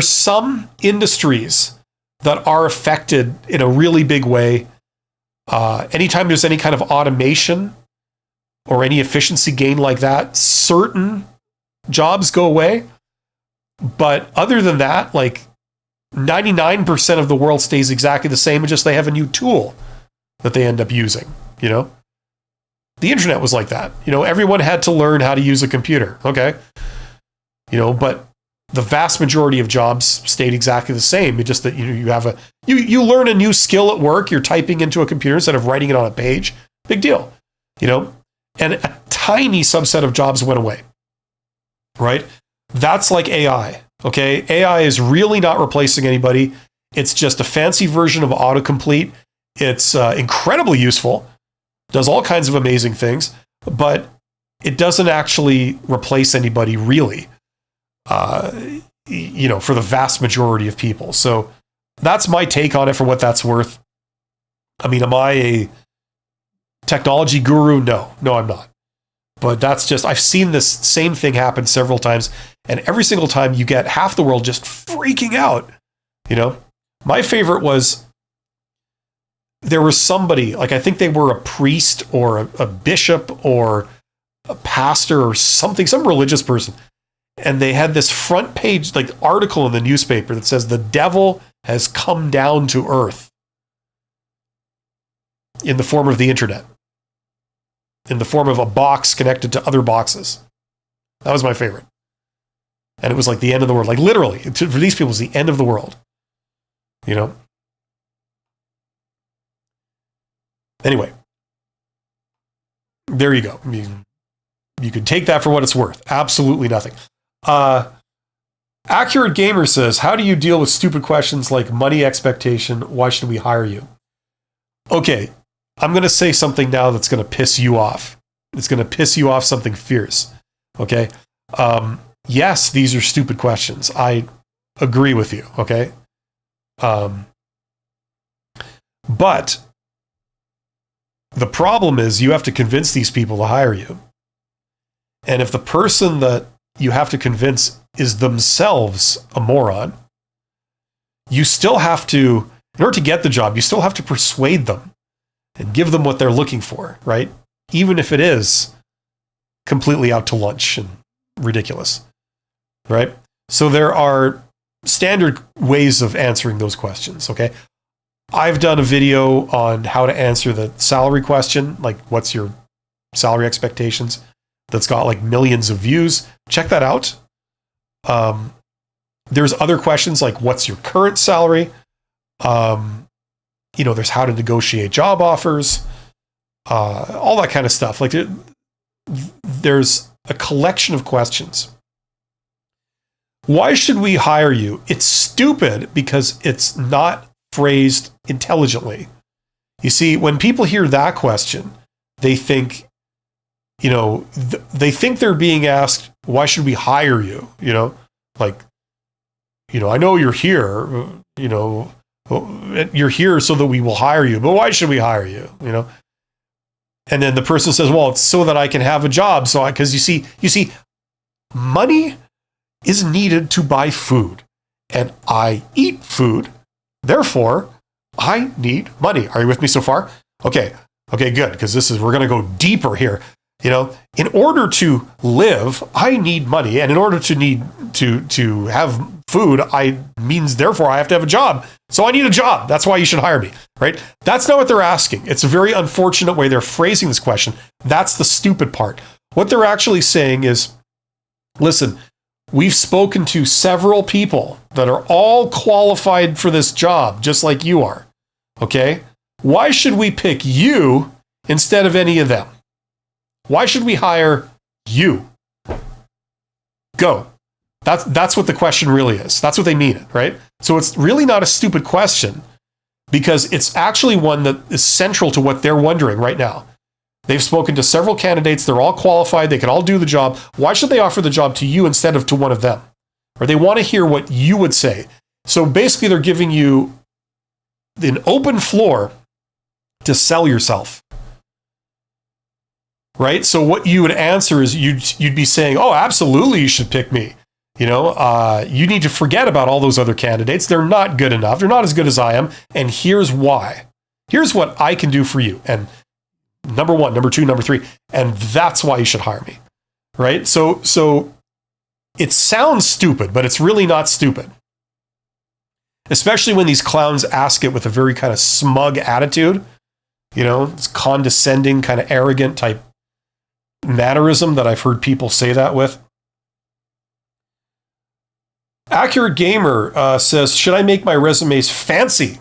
A: some industries that are affected in a really big way. Anytime there's any kind of automation or any efficiency gain like that, certain jobs go away. But other than that, like 99% of the world stays exactly the same. It's just they have a new tool that they end up using, The internet was like that. Everyone had to learn how to use a computer. Okay. But the vast majority of jobs stayed exactly the same. It's just that you learn a new skill at work. You're typing into a computer instead of writing it on a page. Big deal. And a tiny subset of jobs went away, right? That's like AI, okay? AI is really not replacing anybody. It's just a fancy version of autocomplete. It's incredibly useful, does all kinds of amazing things, but it doesn't actually replace anybody really, for the vast majority of people. So that's my take on it for what that's worth. I mean, am I a technology guru? No, I'm not. But that's just, I've seen this same thing happen several times. And every single time you get half the world just freaking out. My favorite was there was somebody, like I think they were a priest or a bishop or a pastor or something, some religious person. And they had this front page, like article in the newspaper that says the devil has come down to earth in the form of the internet, in the form of a box connected to other boxes. That was my favorite. And it was like the end of the world. Like literally, for these people, it was the end of the world. Anyway, there you go. I mean, you can take that for what it's worth. Absolutely nothing. Accurate Gamer says, how do you deal with stupid questions like money expectation? Why should we hire you? Okay, I'm going to say something now that's going to piss you off. It's going to piss you off something fierce. Okay? Yes, these are stupid questions. I agree with you. Okay? But the problem is you have to convince these people to hire you. And if the person that you have to convince is themselves a moron, you still have to, in order to get the job, you still have to persuade them and give them what they're looking for, right? Even if it is completely out to lunch and ridiculous, right? So there are standard ways of answering those questions, okay? I've done a video on how to answer the salary question, like what's your salary expectations, that's got like millions of views. Check that out. There's other questions like what's your current salary? There's how to negotiate job offers, all that kind of stuff. Like there's a collection of questions. Why should we hire you? It's stupid because it's not phrased intelligently. You see, when people hear that question, they think, they think they're being asked, why should we hire you? I know you're here, you're here so that we will hire you, but why should we hire you? And then the person says, well, it's so that I can have a job. So because you see, money is needed to buy food and I eat food. Therefore, I need money. Are you with me so far? Okay.
B: Okay, good, because we're going to go deeper here. In order to live, I need money, and in order to have food, therefore I have to have a job. So I need a job. That's why you should hire me, right? That's not what they're asking. It's a very unfortunate way they're phrasing this question. That's the stupid part. What they're actually saying is, listen, we've spoken to several people that are all qualified for this job, just like you are. Okay? Why should we pick you instead of any of them? Why should we hire you? Go. That's what the question really is. That's what they mean, right? So it's really not a stupid question, because it's actually one that is central to what they're wondering right now. They've spoken to several candidates. They're all qualified. They can all do the job. Why should they offer the job to you instead of to one of them? Or they want to hear what you would say. So basically, they're giving you an open floor to sell yourself. Right? So what you would answer is you'd be saying, oh, absolutely, you should pick me. You need to forget about all those other candidates. They're not good enough. They're not as good as I am. And here's why. Here's what I can do for you. And number one, number two, number three. And that's why you should hire me. Right? So it sounds stupid, but it's really not stupid. Especially when these clowns ask it with a very kind of smug attitude. It's condescending, kind of arrogant type mannerism that I've heard people say that with. Accurate Gamer says, should I make my resumes fancy?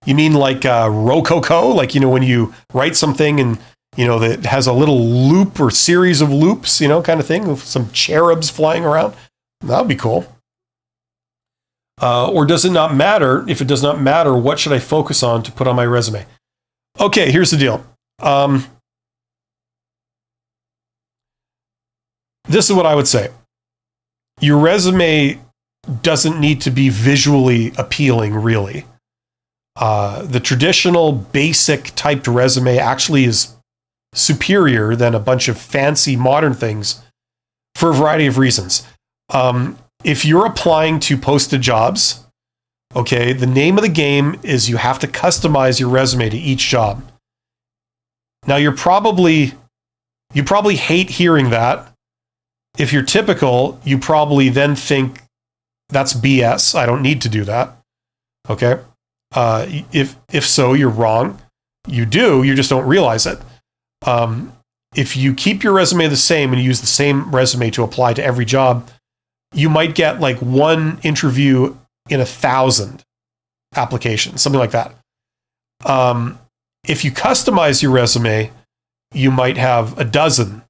B: You mean like Rococo? Like, when you write something and, that has a little loop or series of loops, kind of thing, with some cherubs flying around? That would be cool. Or does it not matter? If it does not matter, what should I focus on to put on my resume? Okay, here's the deal. This is what I would say. Your resume doesn't need to be visually appealing, really. The traditional basic typed resume actually is superior than a bunch of fancy modern things for a variety of reasons. If you're applying to posted jobs, okay, the name of the game is you have to customize your resume to each job. Now, you probably hate hearing that. If you're typical, you probably then think that's BS. I don't need to do that. Okay. If so, you're wrong. You do, you just don't realize it. If you keep your resume the same and use the same resume to apply to every job, you might get like one interview in 1,000 applications, something like that. If you customize your resume, you might have a dozen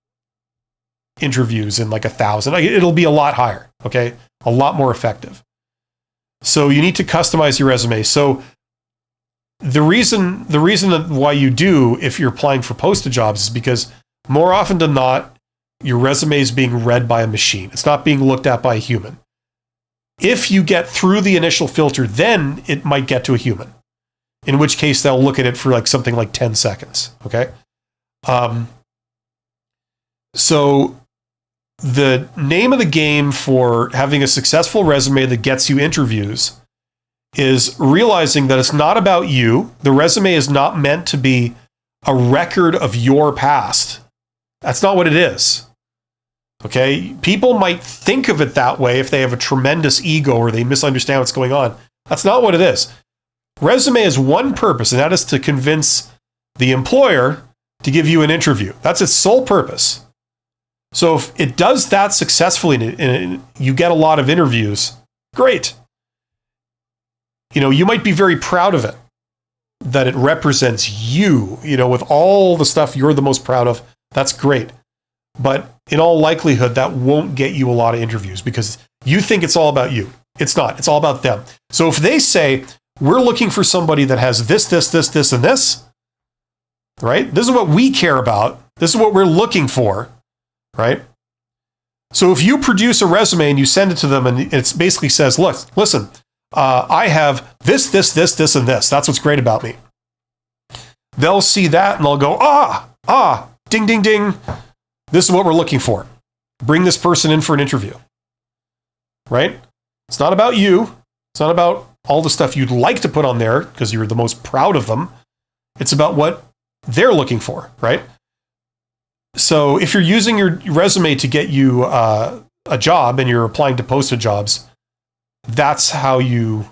B: interviews in like 1,000. It'll be a lot higher, okay? A lot more effective. So you need to customize your resume. So the reason why you do, if you're applying for posted jobs, is because more often than not, your resume is being read by a machine. It's not being looked at by a human. If you get through the initial filter, then it might get to a human, in which case they'll look at it for like something like 10 seconds, okay? So the name of the game for having a successful resume that gets you interviews is realizing that it's not about you. The resume is not meant to be a record of your past. That's not what it is. Okay? People might think of it that way if they have a tremendous ego or they misunderstand what's going on. That's not what it is. Resume has one purpose, and that is to convince the employer to give you an interview. That's its sole purpose. So if it does that successfully and you get a lot of interviews, great. You might be very proud of it, that it represents you, with all the stuff you're the most proud of. That's great. But in all likelihood, that won't get you a lot of interviews because you think it's all about you. It's not. It's all about them. So if they say, we're looking for somebody that has this, and this, right? This is what we care about. This is what we're looking for, right? So if you produce a resume and you send it to them and it basically says, look, listen, I have this, and this. That's what's great about me. They'll see that and they'll go, ding, ding, ding. This is what we're looking for. Bring this person in for an interview, right? It's not about you. It's not about all the stuff you'd like to put on there because you're the most proud of them. It's about what they're looking for, right? So if you're using your resume to get you a job and you're applying to posted jobs, that's how you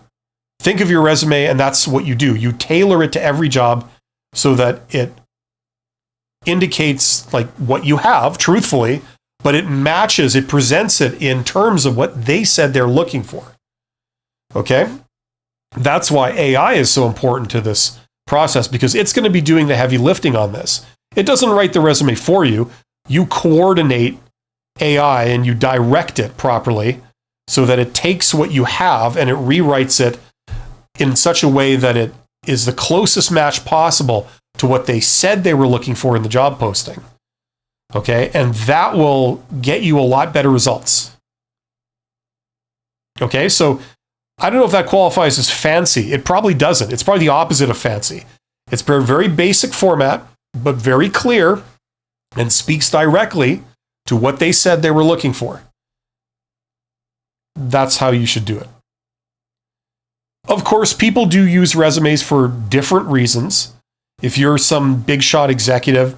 B: think of your resume, and that's what you do. You tailor it to every job so that it indicates like what you have, truthfully, but it matches, it presents it in terms of what they said they're looking for. Okay? That's why AI is so important to this process, because it's going to be doing the heavy lifting on this. It doesn't write the resume for you. You coordinate AI and you direct it properly so that it takes what you have and it rewrites it in such a way that it is the closest match possible to what they said they were looking for in the job posting. Okay? And that will get you a lot better results. Okay? So I don't know if that qualifies as fancy. It probably doesn't. It's probably the opposite of fancy. It's a very basic format, but very clear and speaks directly to what they said they were looking for. That's how you should do it. Of course, people do use resumes for different reasons. If you're some big shot executive,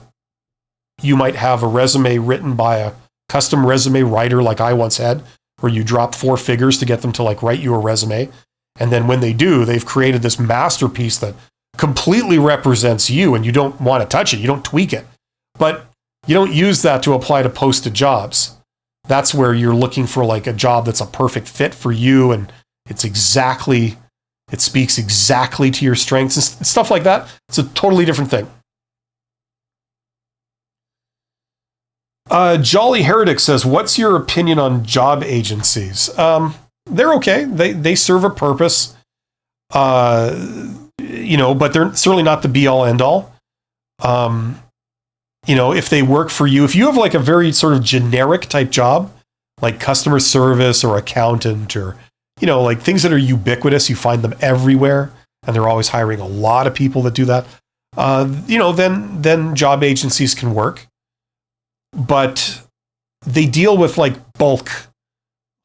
B: you might have a resume written by a custom resume writer like I once had, where you drop 4 figures to get them to like write you a resume. And then when they do, they've created this masterpiece that completely represents you, and you don't want to touch it. You don't tweak it. But you don't use that to apply to posted jobs. That's where you're looking for like a job that's a perfect fit for you, and it speaks exactly to your strengths and stuff like that. It's a totally different thing. Jolly Heretic says, what's your opinion on job agencies? They're okay. They serve a purpose, but they're certainly not the be all end all. If they work for you, if you have like a very sort of generic type job, like customer service or accountant, or, like things that are ubiquitous, you find them everywhere, and they're always hiring a lot of people that do that, then job agencies can work. But they deal with like bulk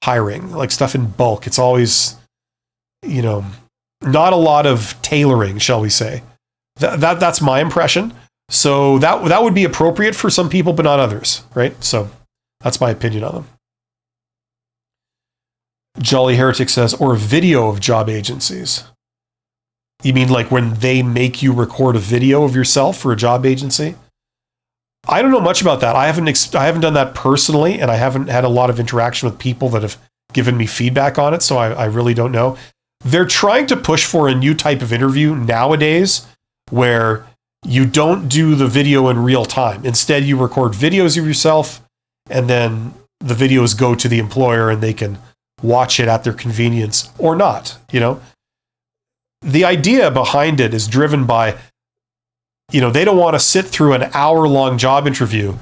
B: hiring, like stuff in bulk. It's always, not a lot of tailoring, shall we say. That's my impression. So that would be appropriate for some people, but not others, right? So that's my opinion on them. Jolly Heretic says, or a video of job agencies. You mean like when they make you record a video of yourself for a job agency? I don't know much about that. I haven't done that personally, and I haven't had a lot of interaction with people that have given me feedback on it, so I really don't know. They're trying to push for a new type of interview nowadays where you don't do the video in real time. Instead, you record videos of yourself, and then the videos go to the employer and they can watch it at their convenience or not, The idea behind it is driven by, they don't want to sit through an hour-long job interview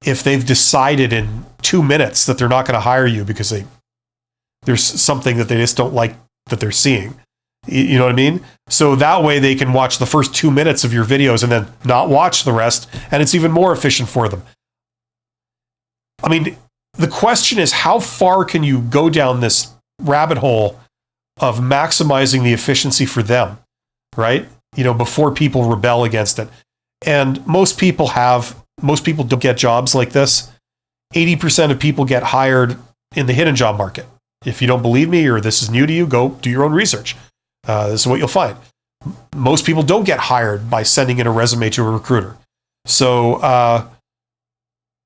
B: if they've decided in 2 minutes that they're not going to hire you because there's something that they just don't like that they're seeing. You know what I mean? So that way they can watch the first 2 minutes of your videos and then not watch the rest, and it's even more efficient for them. I mean, the question is, how far can you go down this rabbit hole of maximizing the efficiency for them, right? Before people rebel against it. And most people don't get jobs like this. 80% of people get hired in the hidden job market. If you don't believe me or this is new to you, go do your own research. This is what you'll find. Most people don't get hired by sending in a resume to a recruiter. So,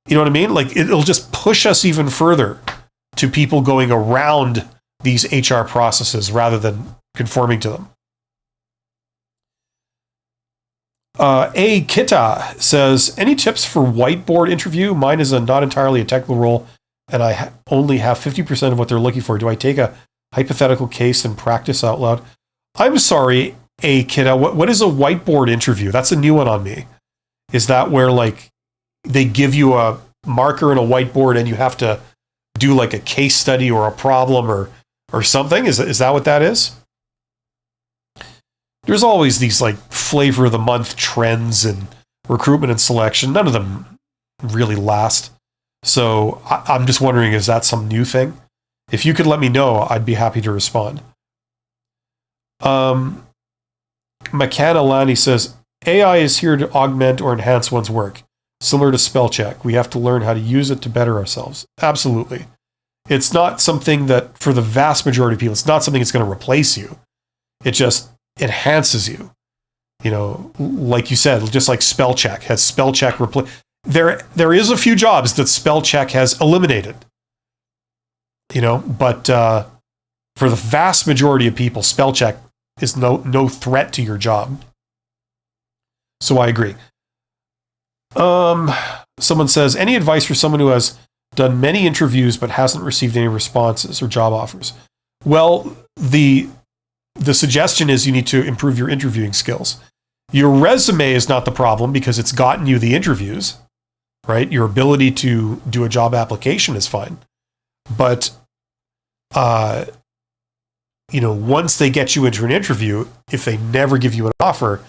B: you know what I mean? Like, it'll just push us even further to people going around these HR processes rather than conforming to them. A Kita says, any tips for whiteboard interview? Mine is not entirely a technical role, and I only have 50% of what they're looking for. Do I take a hypothetical case and practice out loud? I'm sorry, A Kita, what is a whiteboard interview? That's a new one on me. Is that where like they give you a marker and a whiteboard and you have to do like a case study or a problem or something? Is that what that is? There's always these like flavor of the month trends in recruitment and selection. None of them really last. So I'm just wondering, is that some new thing? If you could let me know, I'd be happy to respond. McCanna Lani says, AI is here to augment or enhance one's work, similar to spell check. We have to learn how to use it to better ourselves. Absolutely. It's not something that, for the vast majority of people, it's not something that's going to replace you. It just enhances you. You know, like you said, just like spell check has spell check replace. There is a few jobs that spell check has eliminated. You know, but for the vast majority of people, spell check is no threat to your job. So I agree. Someone says, any advice for someone who has done many interviews but hasn't received any responses or job offers? Well, the suggestion is you need to improve your interviewing skills. Your resume is not the problem because it's gotten you the interviews, right? Your ability to do a job application is fine. But, you know, once they get you into an interview, if they never give you an offer,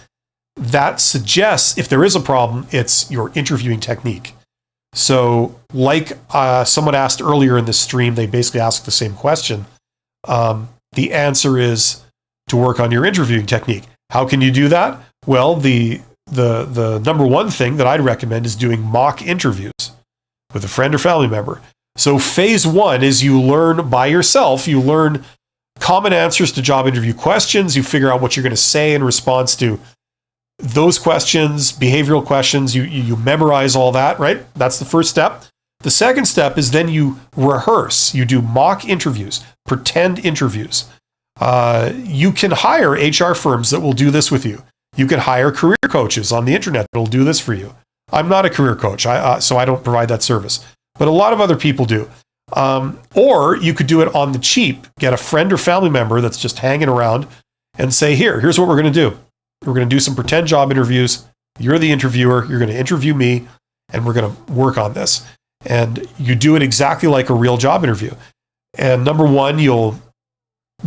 B: that suggests if there is a problem, it's your interviewing technique. So like someone asked earlier in this stream, they basically asked the same question. The answer is to work on your interviewing technique. How can you do that? Well, the number one thing that I'd recommend is doing mock interviews with a friend or family member. So phase one is you learn by yourself. You learn common answers to job interview questions. You figure out what you're going to say in response to those questions, behavioral questions. You memorize all that, right? That's the first step. The second step is then you rehearse. You do mock interviews, pretend interviews. You can hire HR firms that will do this with you. You can hire career coaches on the internet that will do this for you. I'm not a career coach, so I don't provide that service. But a lot of other people do. Or you could do it on the cheap. Get a friend or family member that's just hanging around and say, here's what we're going to do. We're going to do some pretend job interviews. You're the interviewer. You're going to interview me, and we're going to work on this. And you do it exactly like a real job interview. And number one, you'll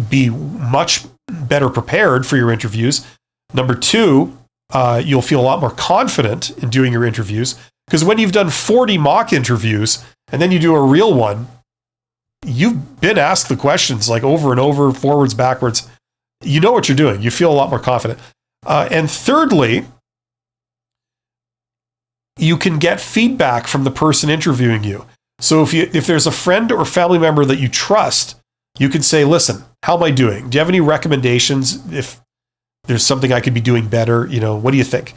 B: be much better prepared for your interviews. Number two, you'll feel a lot more confident in doing your interviews, because when you've done 40 mock interviews and then you do a real one, you've been asked the questions like over and over, forwards, backwards. You know what you're doing. You feel a lot more confident. And thirdly, you can get feedback from the person interviewing you. So if there's a friend or family member that you trust, you can say, listen, how am I doing? Do you have any recommendations? If there's something I could be doing better, you know, what do you think?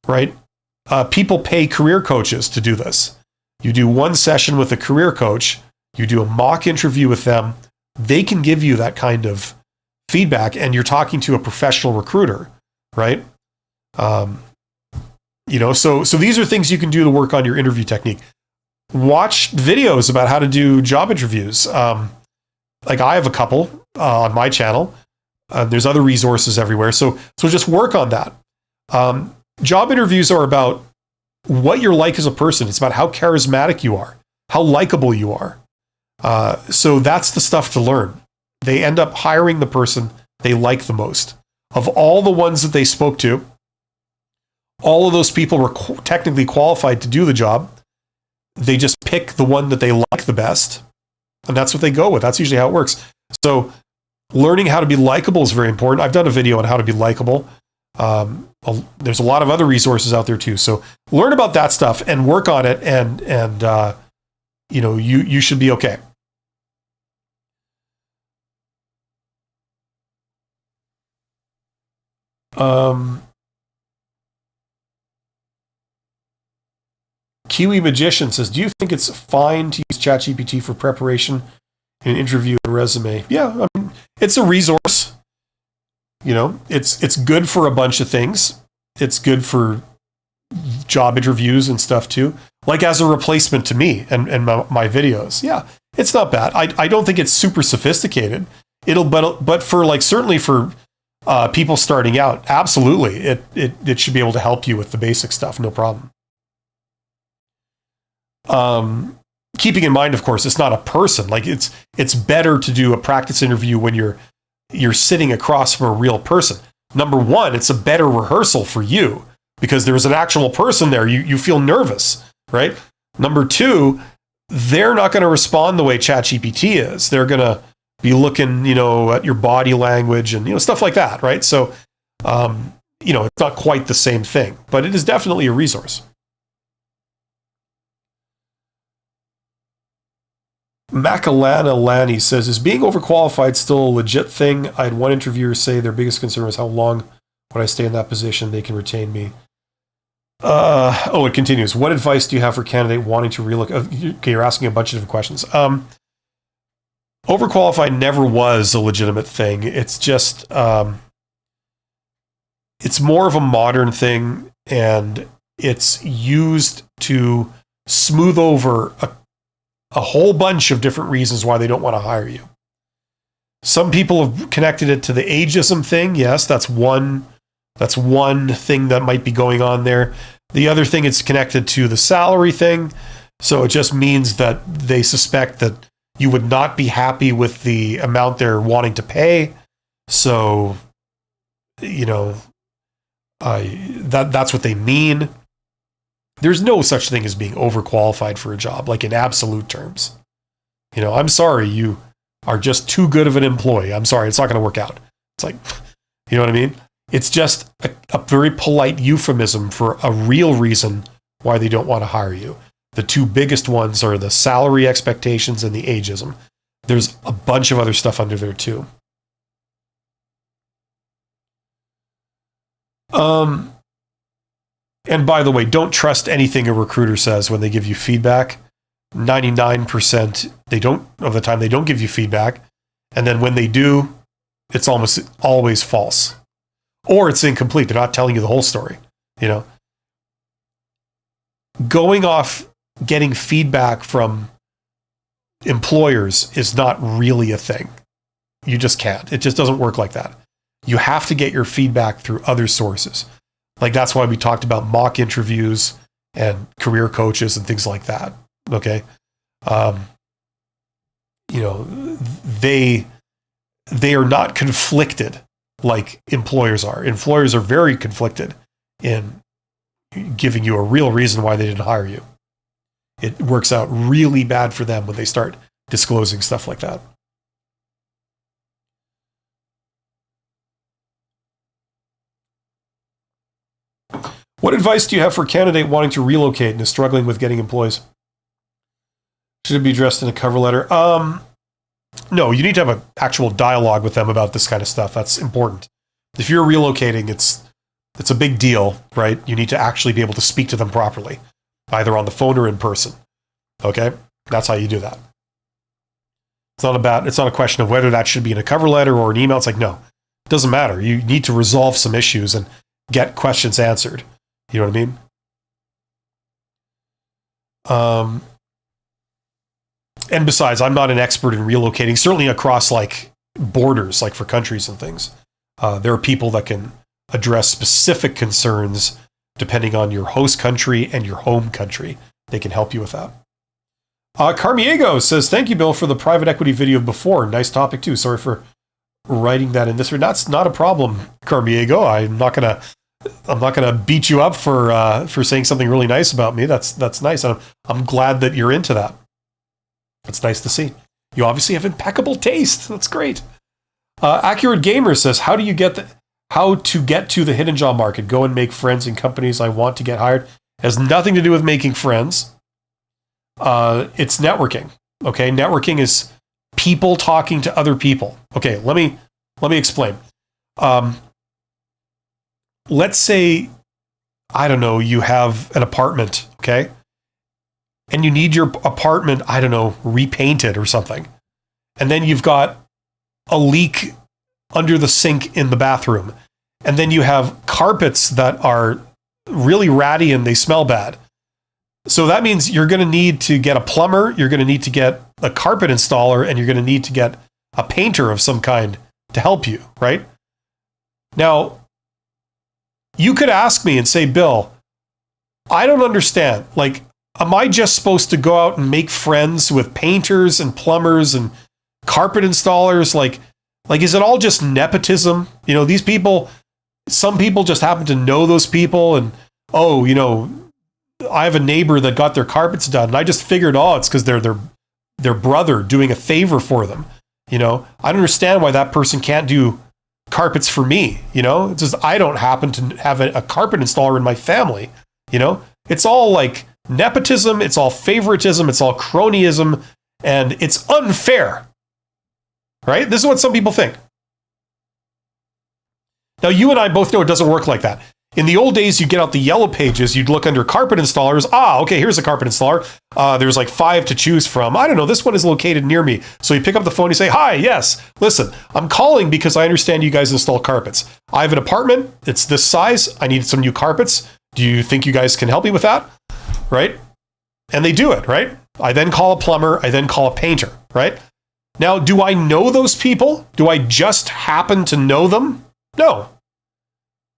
B: Right? People pay career coaches to do this. You do one session with a career coach, you do a mock interview with them, they can give you that kind of feedback, and you're talking to a professional recruiter, right? You know, so these are things you can do to work on your interview technique. Watch videos about how to do job interviews. Like I have a couple on my channel. There's other resources everywhere. So just work on that. Job interviews are about what you're like as a person. It's about how charismatic you are, how likable you are. So that's the stuff to learn. They end up hiring the person they like the most. Of all the ones that they spoke to, all of those people were technically qualified to do the job. They just pick the one that they like the best, and that's what they go with. That's usually how it works. So learning how to be likable is very important. I've done a video on how to be likable. There's a lot of other resources out there too. So learn about that stuff and work on it, and you know, you should be okay. Kiwi Magician says, do you think it's fine to use ChatGPT for preparation in an interview and resume? Yeah, I mean, it's a resource. You know, it's good for a bunch of things. It's good for job interviews and stuff too. Like as a replacement to me and my videos. Yeah, it's not bad. I don't think it's super sophisticated. But for like, certainly for people starting out, absolutely, it should be able to help you with the basic stuff, no problem. Keeping in mind, of course, it's not a person. Like it's better to do a practice interview when you're sitting across from a real person. Number one, it's a better rehearsal for you because there's an actual person there. You feel nervous, right? Number two, they're not going to respond the way ChatGPT is. They're going to be looking, you know, at your body language and, you know, stuff like that, right? So, it's not quite the same thing, but it is definitely a resource. Macalana Lanny says, is being overqualified still a legit thing? I had one interviewer say their biggest concern was how long would I stay in that position they can retain me. It continues. What advice do you have for a candidate wanting to relocate? Okay, you're asking a bunch of different questions. Overqualified never was a legitimate thing. It's just, it's more of a modern thing, and it's used to smooth over a whole bunch of different reasons why they don't want to hire you. Some people have connected it to the ageism thing. Yes, that's one thing that might be going on there. The other thing, it's connected to the salary thing. So it just means that they suspect that you would not be happy with the amount they're wanting to pay. So, that's what they mean. There's no such thing as being overqualified for a job, like in absolute terms. I'm sorry, you are just too good of an employee. I'm sorry, it's not going to work out. It's like, you know what I mean? It's just a very polite euphemism for a real reason why they don't want to hire you. The two biggest ones are the salary expectations and the ageism. There's a bunch of other stuff under there too. And by the way, don't trust anything a recruiter says when they give you feedback. 99% of the time they don't give you feedback. And then when they do, it's almost always false. Or it's incomplete. They're not telling you the whole story. Going off getting feedback from employers is not really a thing. You just can't. It just doesn't work like that. You have to get your feedback through other sources. Like, that's why we talked about mock interviews and career coaches and things like that. Okay. They are not conflicted like employers are. Employers are very conflicted in giving you a real reason why they didn't hire you. It works out really bad for them when they start disclosing stuff like that. What advice do you have for a candidate wanting to relocate and is struggling with getting employees? Should it be addressed in a cover letter? No, you need to have an actual dialogue with them about this kind of stuff. That's important. If you're relocating, it's a big deal, right? You need to actually be able to speak to them properly, either on the phone or in person. Okay? That's how you do that. It's not a question of whether that should be in a cover letter or an email. It's like, no, it doesn't matter. You need to resolve some issues and get questions answered. You know what I mean? And besides, I'm not an expert in relocating, certainly across like borders, like for countries and things. There are people that can address specific concerns depending on your host country and your home country. They can help you with that. Carmiego says, thank you, Bill, for the private equity video before. Nice topic too. Sorry for writing that in this. That's not a problem, Carmiego. I'm not gonna beat you up for saying something really nice about me. That's nice. I'm glad that you're into that. It's nice to see. You obviously have impeccable taste. That's great. Accurate Gamer says, how to get to the hidden job market? Go and make friends in companies I want to get hired. It has nothing to do with making friends. It's networking. Okay, networking is people talking to other people. Okay, let me explain. Let's say, I don't know, you have an apartment, okay? And you need your apartment, I don't know, repainted or something. And then you've got a leak under the sink in the bathroom. And then you have carpets that are really ratty and they smell bad. So that means you're going to need to get a plumber, you're going to need to get a carpet installer, and you're going to need to get a painter of some kind to help you, right? Now, you could ask me and say, Bill, I don't understand. Like, am I just supposed to go out and make friends with painters and plumbers and carpet installers? Like, is it all just nepotism? These people, some people just happen to know those people, and, I have a neighbor that got their carpets done, and I just figured, it's because they're their brother doing a favor for them. I don't understand why that person can't do carpets for me. It's just I don't happen to have a carpet installer in my family. It's all like nepotism, it's all favoritism, it's all cronyism, and it's unfair. Right? This is what some people think. Now, you and I both know it doesn't work like that. In the old days, you'd get out the yellow pages, you'd look under carpet installers. Okay, here's a carpet installer. There's like 5 to choose from. I don't know, this one is located near me. So you pick up the phone, you say, hi, yes, listen, I'm calling because I understand you guys install carpets. I have an apartment, it's this size, I need some new carpets. Do you think you guys can help me with that? Right? And they do it, right? I then call a plumber, I then call a painter, right? Now, do I know those people? Do I just happen to know them? No.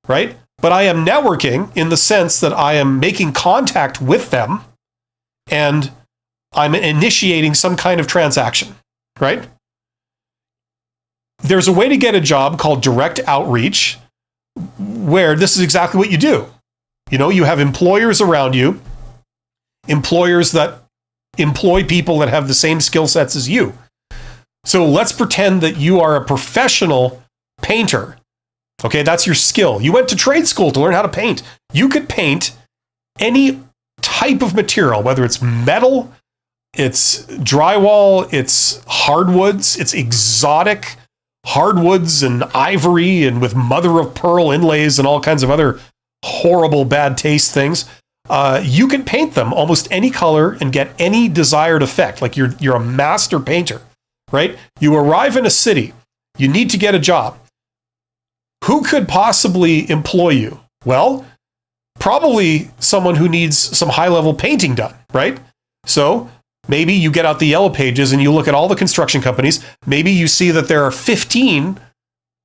B: Right? But I am networking in the sense that I am making contact with them and I'm initiating some kind of transaction, right? There's a way to get a job called direct outreach where this is exactly what you do. You have employers around you, employers that employ people that have the same skill sets as you. So let's pretend that you are a professional painter. Okay, that's your skill. You went to trade school to learn how to paint. You could paint any type of material, whether it's metal, it's drywall, it's hardwoods, it's exotic hardwoods and ivory and with mother of pearl inlays and all kinds of other horrible bad taste things. You can paint them almost any color and get any desired effect. Like you're a master painter, right? You arrive in a city. You need to get a job. Who could possibly employ you? Well, probably someone who needs some high-level painting done, right? So maybe you get out the yellow pages and you look at all the construction companies. Maybe you see that there are 15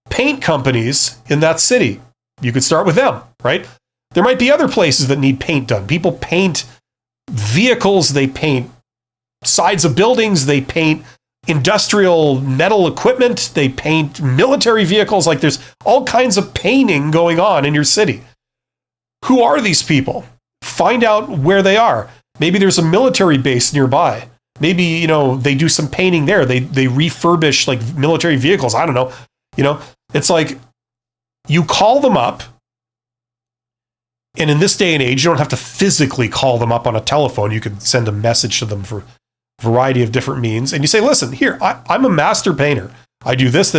B: paint companies in that city. You could start with them, right? There might be other places that need paint done. People paint vehicles, they paint sides of buildings, they paint industrial metal equipment, they paint military vehicles. Like there's all kinds of painting going on in your city. Who are these people? Find out where they are. Maybe there's a military base nearby. Maybe, they do some painting there. They refurbish like military vehicles. I don't know. It's like you call them up. And in this day and age, you don't have to physically call them up on a telephone. You could send a message to them for variety of different means. And you say, listen, here, I'm a master painter. I do this,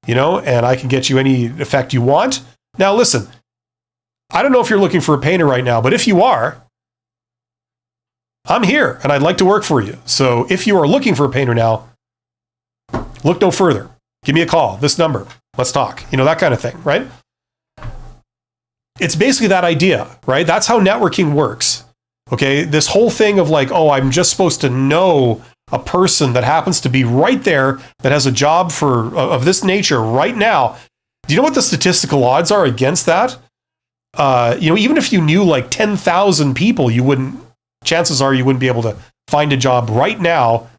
B: and I can get you any effect you want. Now, listen, I don't know if you're looking for a painter right now, but if you are, I'm here and I'd like to work for you. So if you are looking for a painter now, look no further. Give me a call, this number, let's talk, that kind of thing, right? It's basically that idea, right? That's how networking works. Okay, this whole thing of like, I'm just supposed to know a person that happens to be right there that has a job of this nature right now. Do you know what the statistical odds are against that? Even if you knew like 10,000 people, chances are you wouldn't be able to find a job right now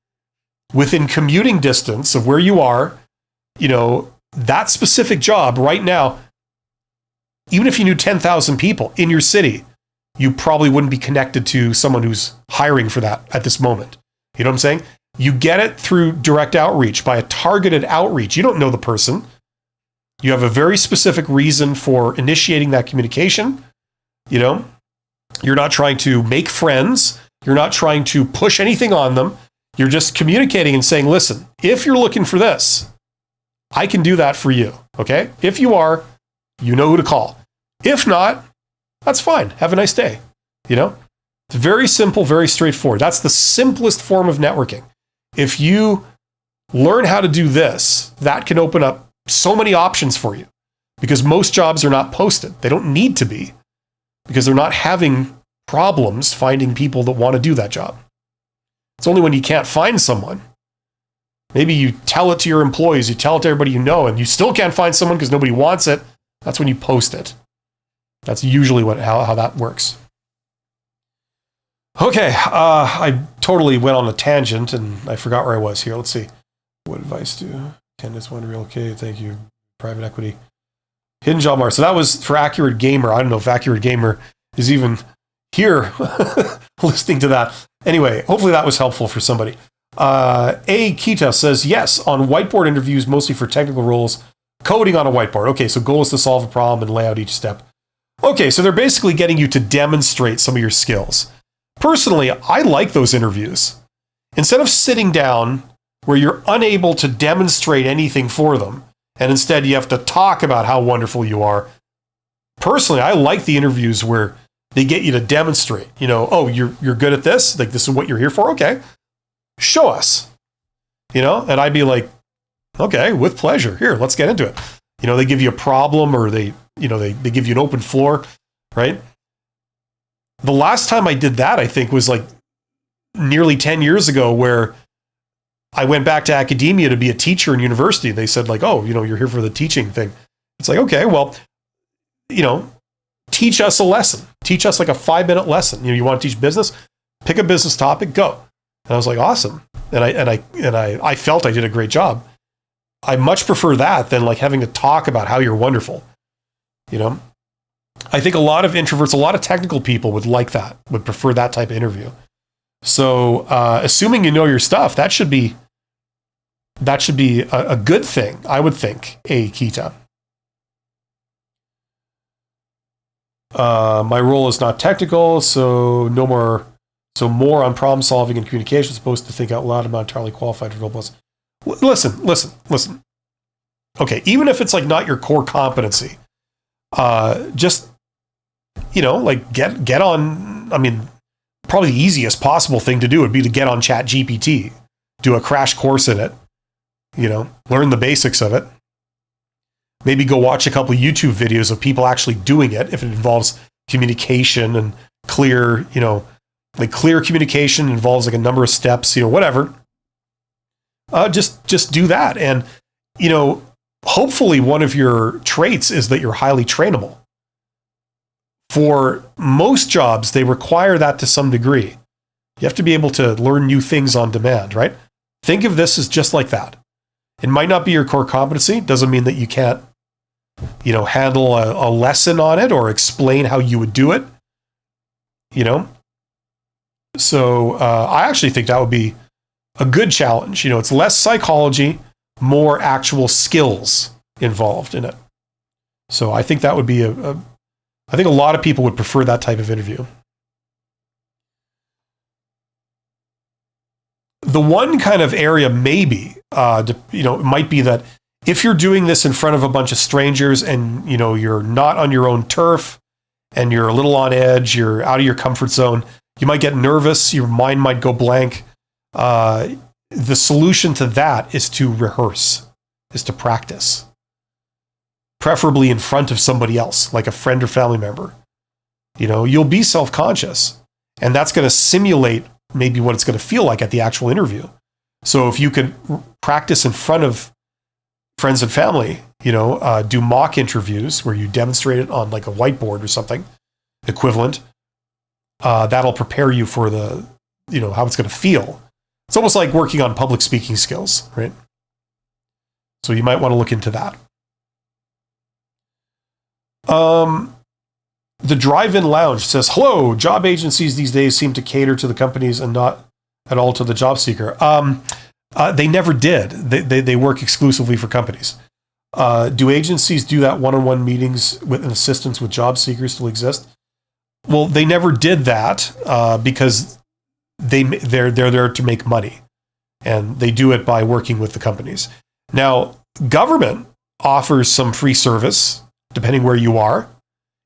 B: within commuting distance of where you are. That specific job right now, even if you knew 10,000 people in your city, you probably wouldn't be connected to someone who's hiring for that at this moment. You know what I'm saying? You get it through direct outreach, by a targeted outreach. You don't know the person. You have a very specific reason for initiating that communication. You're not trying to make friends. You're not trying to push anything on them. You're just communicating and saying, listen, if you're looking for this, I can do that for you. Okay? If you are, you know who to call. If not, that's fine. Have a nice day. It's very simple, very straightforward. That's the simplest form of networking. If you learn how to do this, that can open up so many options for you, because most jobs are not posted. They don't need to be, because they're not having problems finding people that want to do that job. It's only when you can't find someone. Maybe you tell it to your employees, you tell it to everybody you know, and you still can't find someone because nobody wants it. That's when you post it. That's usually how that works. Okay, I totally went on a tangent and I forgot where I was here. Let's see. What advice do candidates want to relocate? Thank you. Private equity. Hidden job market. So that was for Accurate Gamer. I don't know if Accurate Gamer is even here listening to that. Anyway, hopefully that was helpful for somebody. A. Kita says, yes, on whiteboard interviews, mostly for technical roles,
A: coding on a whiteboard. Okay, so goal is to solve a problem and lay out each step. Okay, so they're basically getting you to demonstrate some of your skills. Personally, I like those interviews. Instead of sitting down where you're unable to demonstrate anything for them, and instead you have to talk about how wonderful you are. Personally, I like the interviews where they get you to demonstrate, oh, you're good at this? Like, this is what you're here for? Okay. Show us. And I'd be like, okay, with pleasure. Here, let's get into it. They give you a problem, or they give you an open floor, right? The last time I did that, I think, was like nearly 10 years ago, where I went back to academia to be a teacher in university. They said, like, oh, you're here for the teaching thing. It's like, okay, well, teach us a lesson. Teach us like a 5-minute lesson. You want to teach business? Pick a business topic, go. And I was like, awesome. And I felt I did a great job. I much prefer that than like having to talk about how you're wonderful. I think a lot of introverts, a lot of technical people would like that, would prefer that type of interview. So, assuming you know your stuff, that should be a good thing, I would think, Kita. My role is not technical, so more on problem solving and communication, as opposed to think out loud. I'm not entirely qualified for role plus. Listen. Okay, even if it's like not your core competency, just like get on. I mean, probably the easiest possible thing to do would be to get on ChatGPT, do a crash course in it, learn the basics of it. Maybe go watch a couple YouTube videos of people actually doing it if it involves communication and clear, clear communication involves like a number of steps, whatever. Just do that. And, hopefully one of your traits is that you're highly trainable. For most jobs, they require that to some degree. You have to be able to learn new things on demand, right? Think of this as just like that. It might not be your core competency. Doesn't mean that you can't, handle a lesson on it or explain how you would do it. So I actually think that would be a good challenge. It's less psychology, more actual skills involved in it. So I think that would be I think a lot of people would prefer that type of interview. The one kind of area maybe, might be that if you're doing this in front of a bunch of strangers and, you're not on your own turf and you're a little on edge, you're out of your comfort zone, you might get nervous, your mind might go blank. The solution to that is to rehearse, is to practice. Preferably in front of somebody else, like a friend or family member. You'll be self-conscious, and that's going to simulate maybe what it's going to feel like at the actual interview. So if you could practice in front of friends and family, do mock interviews where you demonstrate it on like a whiteboard or something equivalent, that'll prepare you for the, how it's going to feel. It's almost like working on public speaking skills, right? So you might want to look into that. The drive-in lounge says, hello, job agencies these days seem to cater to the companies and not at all to the job seeker. They never did. They work exclusively for companies. Do agencies do that one-on-one meetings with an assistance with job seekers still exist? Well, they never did that because they're there to make money, and they do it by working with the companies. Now, government offers some free service depending where you are.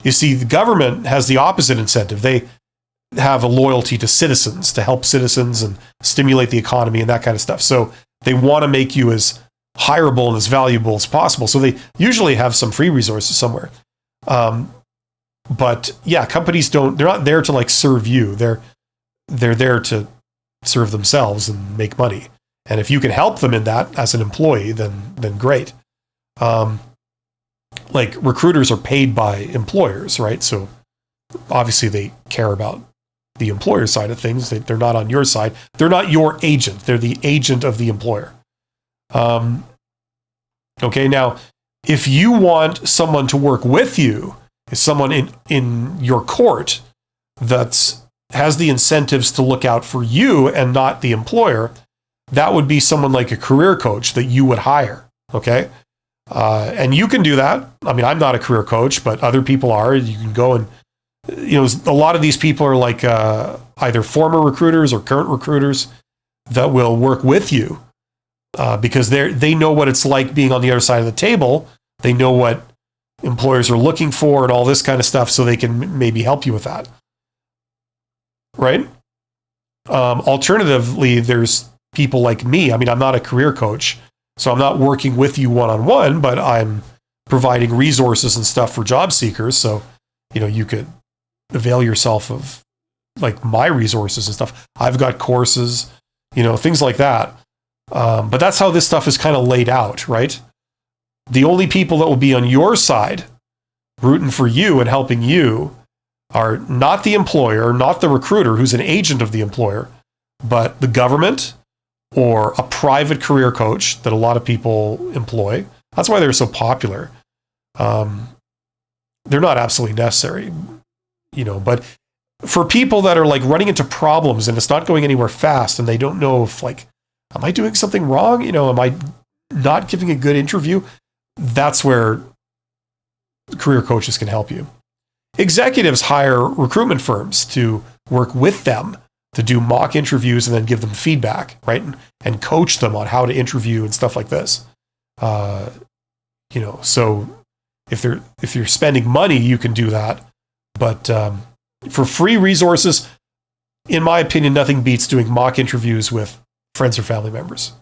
A: You see, the government has the opposite incentive. They have a loyalty to citizens, to help citizens and stimulate the economy and that kind of stuff. So they want to make you as hireable and as valuable as possible. So they usually have some free resources somewhere. But yeah, companies they're not there to like serve you. They're there to serve themselves and make money. And if you can help them in that as an employee, then great. Like recruiters are paid by employers, right? So obviously they care about the employer side of things. They're not on your side. They're not your agent. They're the agent of the employer. Okay, now, if you want someone to work with you, if someone in your court that has the incentives to look out for you and not the employer, that would be someone like a career coach that you would hire, okay?
B: And you can do that. I mean, I'm not a career coach, but other people are. You can go and, a lot of these people are like either former recruiters or current recruiters that will work with you because they know what it's like being on the other side of the table. They know what employers are looking for and all this kind of stuff, so they can maybe help you with that. Right? Alternatively, there's people like me. I mean, I'm not a career coach, so I'm not working with you one-on-one, but I'm providing resources and stuff for job seekers. So, you could avail yourself of like my resources and stuff. I've got courses, things like that. But that's how this stuff is kind of laid out, right? The only people that will be on your side, rooting for you and helping you, are not the employer, not the recruiter who's an agent of the employer, but the government or a private career coach that a lot of people employ. That's why they're so popular. They're not absolutely necessary, but for people that are like running into problems and it's not going anywhere fast and they don't know if like, am I doing something wrong? Am I not giving a good interview? That's where career coaches can help you. Executives hire recruitment firms to work with them to do mock interviews and then give them feedback, right? And coach them on how to interview and stuff like this. So if you're spending money, you can do that. But for free resources, in my opinion, nothing beats doing mock interviews with friends or family members.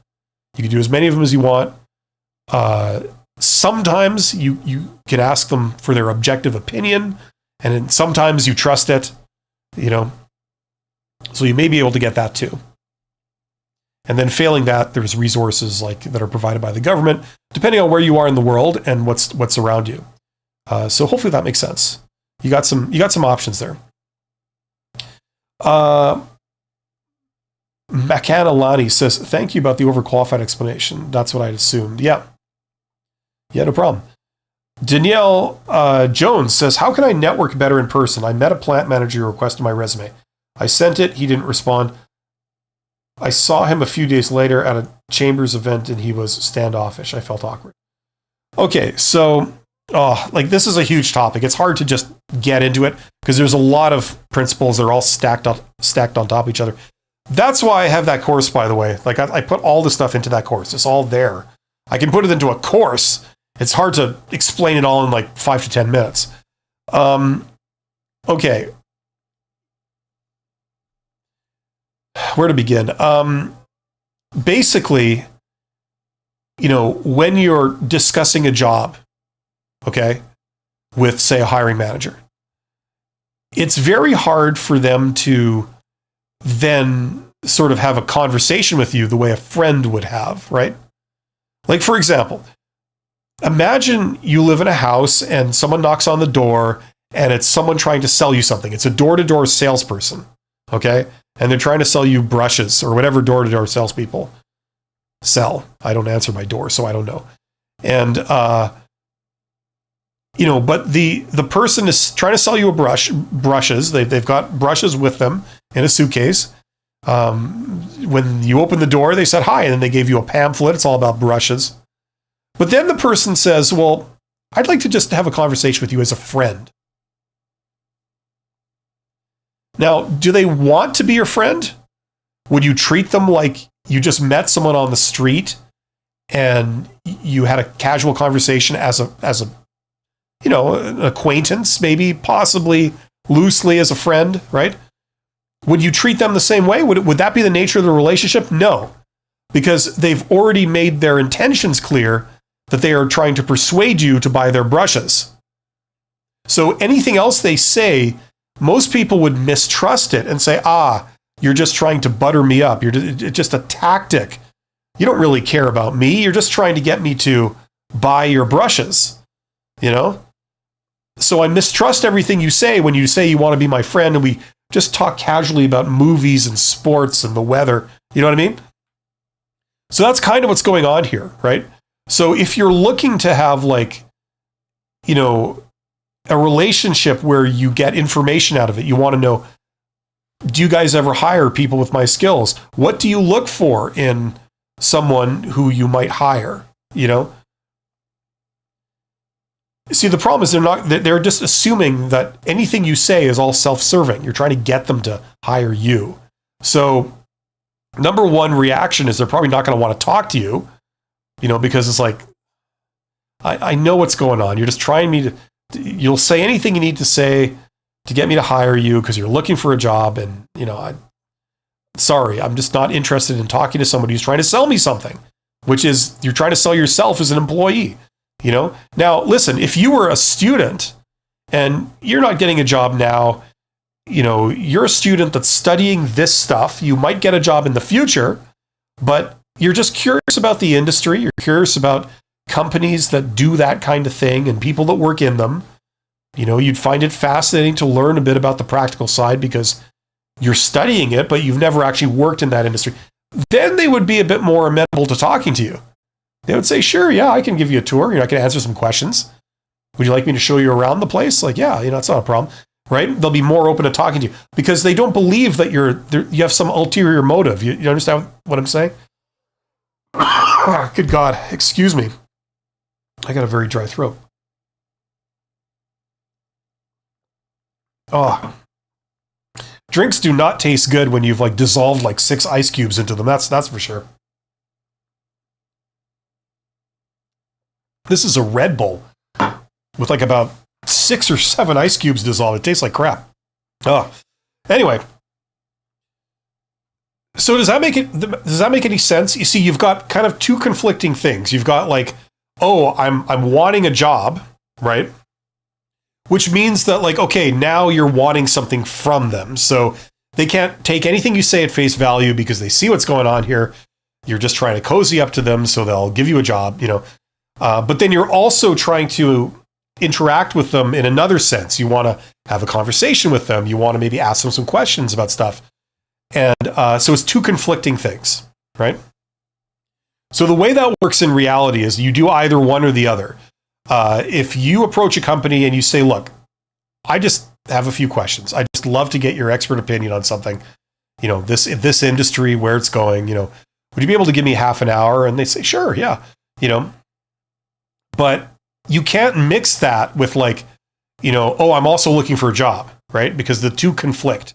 B: You can do as many of them as you want. Sometimes you can ask them for their objective opinion, and then sometimes you trust it, so you may be able to get that too. And then failing that, there's resources like that are provided by the government, depending on where you are in the world and what's around you. So hopefully that makes sense. You got some options there. Makanalani says, thank you about the overqualified explanation. That's what I'd assumed. Yeah, no problem. Danielle Jones says, how can I network better in person? I met a plant manager who requested my resume. I sent it. He didn't respond. I saw him a few days later at a Chambers event and he was standoffish. I felt awkward. Okay, so this is a huge topic. It's hard to just get into it because there's a lot of principles that are all stacked on top of each other. That's why I have that course, by the way. Like I put all the stuff into that course. It's all there. I can put it into a course. It's hard to explain it all in like 5 to 10 minutes. Okay. Where to begin? Basically, when you're discussing a job, okay, with, say, a hiring manager, it's very hard for them to then sort of have a conversation with you the way a friend would have, right? Like, for example, imagine you live in a house and someone knocks on the door and it's someone trying to sell you something. It's a door-to-door salesperson, okay? And they're trying to sell you brushes or whatever door-to-door salespeople sell. I don't answer my door, so I don't know. And, but the person is trying to sell you brushes. They've got brushes with them in a suitcase. When you open the door, they said hi, and then they gave you a pamphlet. It's all about brushes. But then the person says, well, I'd like to just have a conversation with you as a friend. Now, do they want to be your friend? Would you treat them like you just met someone on the street and you had a casual conversation as an acquaintance, maybe possibly loosely as a friend, right? Would you treat them the same way? Would that be the nature of the relationship? No, because they've already made their intentions clear that they are trying to persuade you to buy their brushes. So anything else they say, most people would mistrust it and say, you're just trying to butter me up. It's just a tactic. You don't really care about me. You're just trying to get me to buy your brushes, So I mistrust everything you say when you say you want to be my friend and we just talk casually about movies and sports and the weather. You know what I mean? So that's kind of what's going on here, right? So if you're looking to have a relationship where you get information out of it, you want to know, do you guys ever hire people with my skills? What do you look for in someone who you might hire? See, the problem is they're just assuming that anything you say is all self-serving. You're trying to get them to hire you. So number one reaction is they're probably not going to want to talk to you, because it's like, I know what's going on. You're just trying me to, you'll say anything you need to say to get me to hire you because you're looking for a job. And, sorry, I'm just not interested in talking to somebody who's trying to sell me something, which is you're trying to sell yourself as an employee. Now listen, if you were a student and you're not getting a job now, you're a student that's studying this stuff. You might get a job in the future, but you're just curious about the industry. You're curious about companies that do that kind of thing and people that work in them. You'd find it fascinating to learn a bit about the practical side because you're studying it, but you've never actually worked in that industry. Then they would be a bit more amenable to talking to you. They would say, sure, yeah, I can give you a tour. I can answer some questions. Would you like me to show you around the place? Like, yeah, it's not a problem, right? They'll be more open to talking to you because they don't believe that you have some ulterior motive. You understand what I'm saying? Good God, excuse me. I got a very dry throat. Oh, drinks do not taste good when you've dissolved 6 ice cubes into them. That's for sure. This is a Red Bull with about 6 or 7 ice cubes dissolved. It tastes like crap. Oh, anyway. So does that make any sense? You see, you've got kind of two conflicting things. You've got I'm wanting a job, right? Which means that okay, now you're wanting something from them. So they can't take anything you say at face value because they see what's going on here. You're just trying to cozy up to them so they'll give you a job, But then you're also trying to interact with them in another sense. You want to have a conversation with them. You want to maybe ask them some questions about stuff. And so it's two conflicting things, right? So the way that works in reality is you do either one or the other. If you approach a company and you say, look, I just have a few questions. I just love to get your expert opinion on something, this industry, where it's going, would you be able to give me half an hour? And they say, sure, yeah, but you can't mix that with oh, I'm also looking for a job, right? Because the two conflict.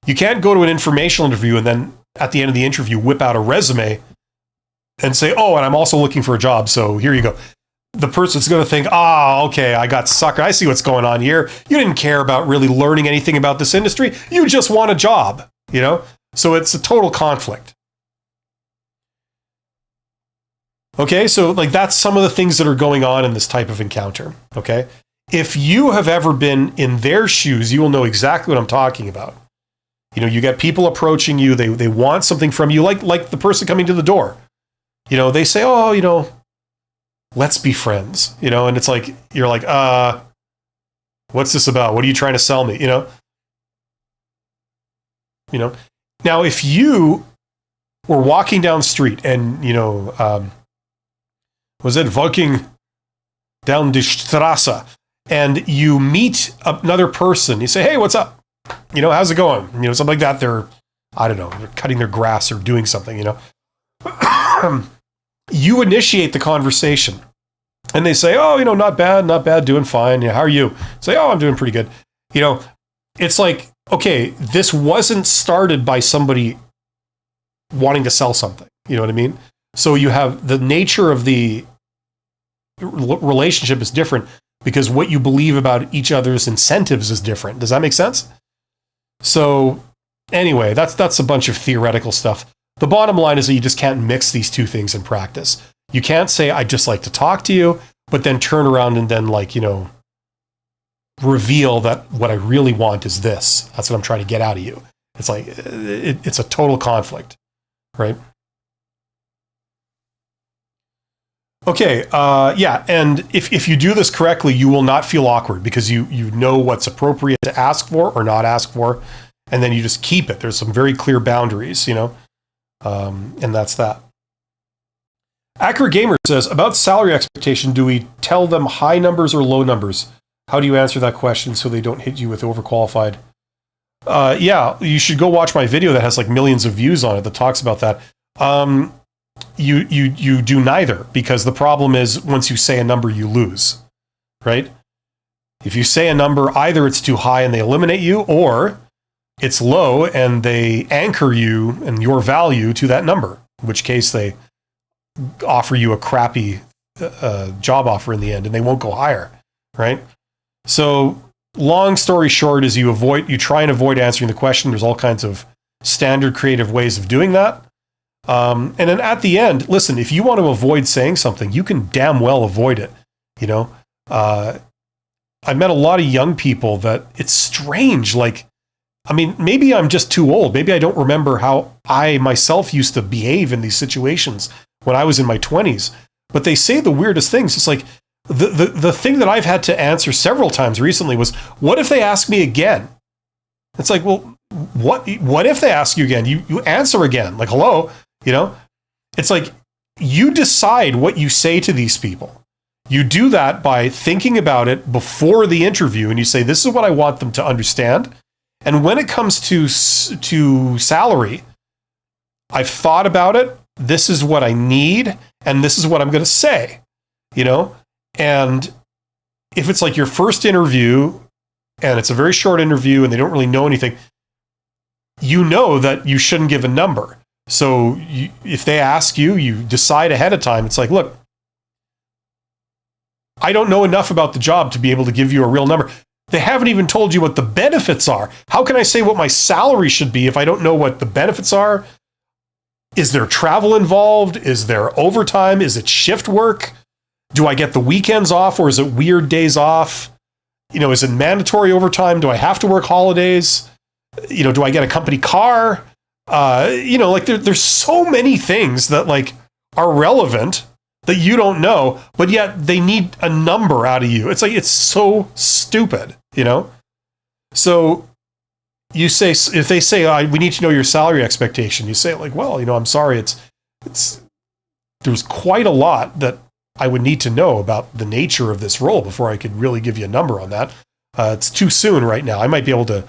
B: You can't go to an informational interview and then at the end of the interview, whip out a resume and say, oh, and I'm also looking for a job. So here you go. The person's going to think, okay, I got suckered. I see what's going on here. You didn't care about really learning anything about this industry. You just want a job, So it's a total conflict. Okay, so that's some of the things that are going on in this type of encounter, okay? If you have ever been in their shoes, you will know exactly what I'm talking about. You get people approaching you, they want something from you, like the person coming to the door. They say, oh, let's be friends, and it's you're what's this about? What are you trying to sell me? Now if you were walking down the street and, was it walking down the Strasse and you meet another person, you say, hey, what's up? How's it going? Something like that. They're cutting their grass or doing something, You initiate the conversation and they say, oh, not bad, doing fine. How are you? Say, oh, I'm doing pretty good. It's okay, this wasn't started by somebody wanting to sell something. You know what I mean? So you have the nature of the relationship is different because what you believe about each other's incentives is different. Does that make sense? So anyway, that's a bunch of theoretical stuff. The bottom line is that you just can't mix these two things in practice. You can't say, I'd just like to talk to you, but then turn around and then reveal that what I really want is this. That's what I'm trying to get out of you. It's it's a total conflict, right? Okay, yeah, and if you do this correctly, you will not feel awkward because you know what's appropriate to ask for or not ask for, and then you just keep it. There's some very clear boundaries, and that's that. Accurate Gamer says, about salary expectation, do we tell them high numbers or low numbers? How do you answer that question so they don't hit you with overqualified? Yeah, you should go watch my video that has millions of views on it that talks about that. You do neither, because the problem is once you say a number, you lose. right? If you say a number, either it's too high and they eliminate you, or it's low and they anchor you and your value to that number, in which case they offer you a crappy job offer in the end and they won't go higher, right? So long story short is you try and avoid answering the question. There's all kinds of standard creative ways of doing that. And then at the end, listen, if you want to avoid saying something, you can damn well avoid it. You know, I met a lot of young people that it's strange. Like, I mean, maybe I'm just too old. Maybe I don't remember how I myself used to behave in these situations when I was in my 20s. But they say the weirdest things. It's like the thing that I've had to answer several times recently was, what if they ask me again? It's like, well, what if they ask you again? You answer again. Like, hello, you know? It's like, you decide what you say to these people. You do that by thinking about it before the interview, and you say, this is what I want them to understand. And when it comes to salary, I've thought about it. This is what I need, and this is what I'm going to say, you know? And if it's like your first interview, and it's a very short interview, and they don't really know anything, you know that you shouldn't give a number. So if they ask you, you decide ahead of time. It's like, look, I don't know enough about the job to be able to give you a real number. They haven't even told you what the benefits are. How can I say what my salary should be if I don't know what the benefits are? Is there travel involved? Is there overtime? Is it shift work? Do I get the weekends off, or is it weird days off? You know, is it mandatory overtime? Do I have to work holidays? You know, do I get a company car? You know, like there's so many things that like are relevant that you don't know, but yet they need a number out of you. It's like, it's so stupid, you know? So you say, if they say, we need to know your salary expectation, you say like, well, you know, I'm sorry. There's quite a lot that I would need to know about the nature of this role before I could really give you a number on that. It's too soon right now. I might be able to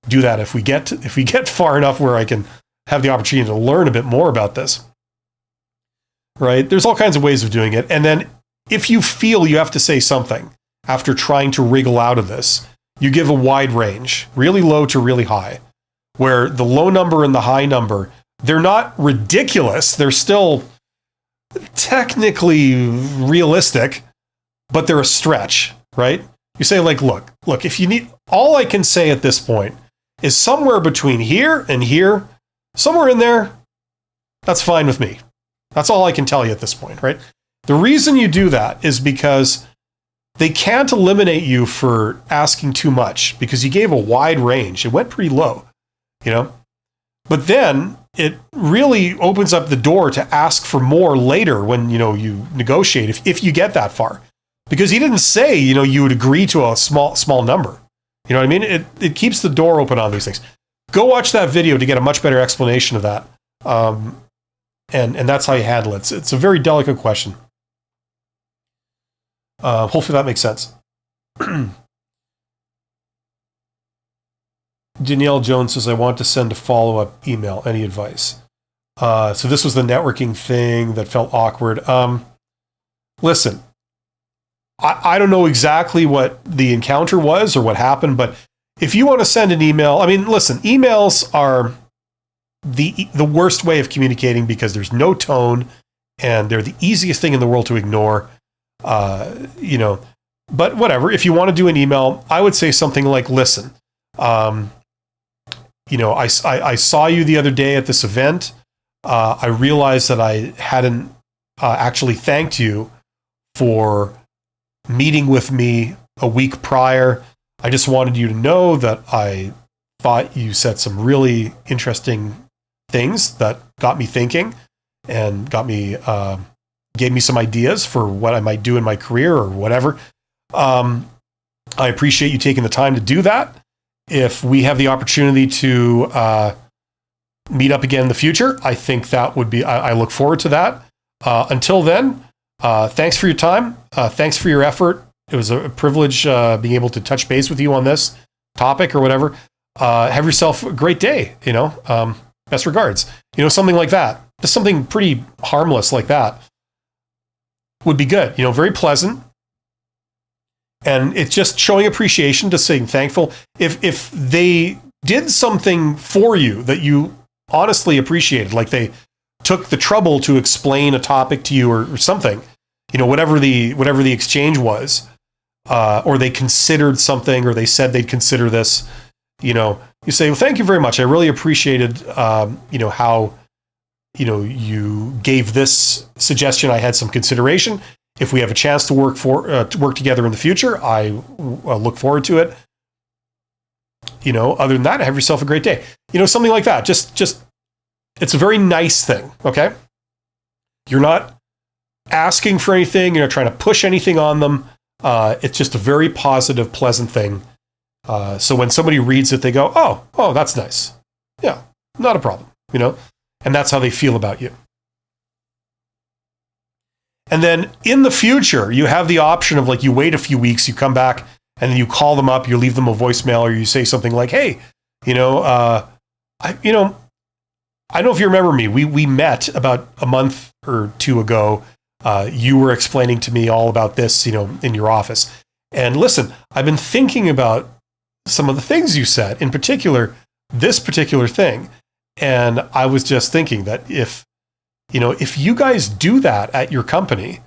B: do that if we get far enough where I can have the opportunity to learn a bit more about this. Right? There's all kinds of ways of doing it. And then if you feel you have to say something after trying to wriggle out of this, you give a wide range, really low to really high, where the low number and the high number, they're not ridiculous. They're still technically realistic, but they're a stretch, right? You say like, look, if you need, all I can say at this point is somewhere between here and here, somewhere in there, that's fine with me. That's all I can tell you at this point, right? The reason you do that is because they can't eliminate you for asking too much, because you gave a wide range. It went pretty low, you know? But then it really opens up the door to ask for more later when, you know, you negotiate, if you get that far. Because he didn't say, you know, you would agree to a small number. You know what I mean? It keeps the door open on these things. Go watch that video to get a much better explanation of that. And that's how you handle it. It's a very delicate question. Hopefully that makes sense. Danielle Jones says, I want to send a follow-up email. Any advice? So this was the networking thing that felt awkward. Listen, I don't know exactly what the encounter was or what happened, but if you want to send an email, I mean, listen, emails are the worst way of communicating because there's no tone and they're the easiest thing in the world to ignore. You know, but whatever, if you want to do an email, I would say something like, listen, you know, I saw you the other day at this event. I realized that I hadn't actually thanked you for meeting with me a week prior. I just wanted you to know that I thought you said some really interesting things that got me thinking and gave me some ideas for what I might do in my career or whatever. I appreciate you taking the time to do that. If we have the opportunity to meet up again in the future, I think that would be, I look forward to that. Until then, thanks for your time. Thanks for your effort. It was a privilege being able to touch base with you on this topic or whatever. Have yourself a great day, you know, best regards, you know, something like that. Just something pretty harmless like that would be good, you know, very pleasant. And it's just showing appreciation, just saying thankful. If they did something for you that you honestly appreciated, like they took the trouble to explain a topic to you or something, whatever the exchange was, or they considered something, or they said they'd consider this, you say, well, thank you very much. I really appreciated, how, you gave this suggestion. I had some consideration. If we have a chance to work together in the future, I look forward to it. Other than that, have yourself a great day. Something like that. Just it's a very nice thing. Okay. You're not asking for anything. You're not trying to push anything on them. It's just a very positive, pleasant thing. So when somebody reads it, they go, oh, that's nice. Yeah, not a problem. And that's how they feel about you. And then in the future, you have the option of, like, you wait a few weeks, you come back, and then you call them up, you leave them a voicemail, or you say something like, hey, I don't know if you remember me. We met about a month or two ago. You were explaining to me all about this, in your office. And listen, I've been thinking about some of the things you said, in particular, this particular thing. And I was just thinking that if you guys do that at your company,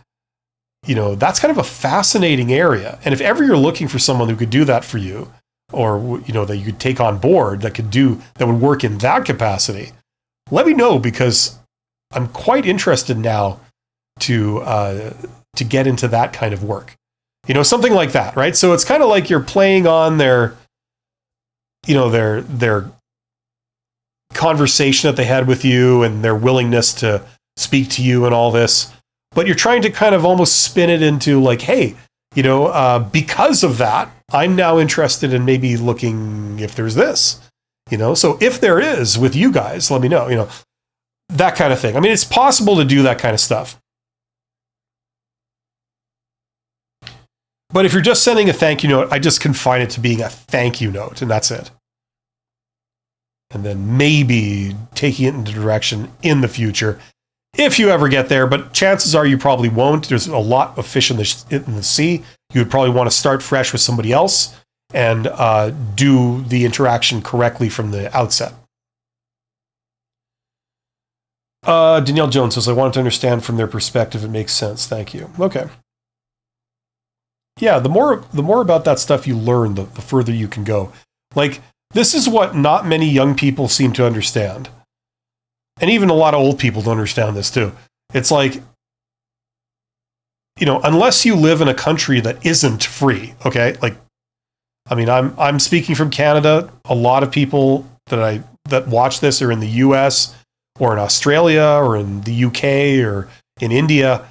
B: that's kind of a fascinating area. And if ever you're looking for someone who could do that for you, or, that you could take on board that would work in that capacity, let me know, because I'm quite interested now to get into that kind of work, something like that. Right. So it's kind of like you're playing on their conversation that they had with you and their willingness to speak to you and all this, but you're trying to kind of almost spin it into like, hey, because of that, I'm now interested in maybe looking if there's this, so if there is with you guys, let me know, that kind of thing. I mean, it's possible to do that kind of stuff. But if you're just sending a thank you note, I just confine it to being a thank you note, and that's it. And then maybe taking it into direction in the future, if you ever get there. But chances are you probably won't. There's a lot of fish in the sea. You would probably want to start fresh with somebody else and do the interaction correctly from the outset. Danielle Jones says, I wanted to understand from their perspective. It makes sense. Thank you. Okay. Yeah, the more about that stuff you learn, the further you can go. Like, this is what not many young people seem to understand. And even a lot of old people don't understand this too. It's like, unless you live in a country that isn't free, okay? Like, I mean, I'm speaking from Canada. A lot of people that watch this are in the US or in Australia or in the UK or in India.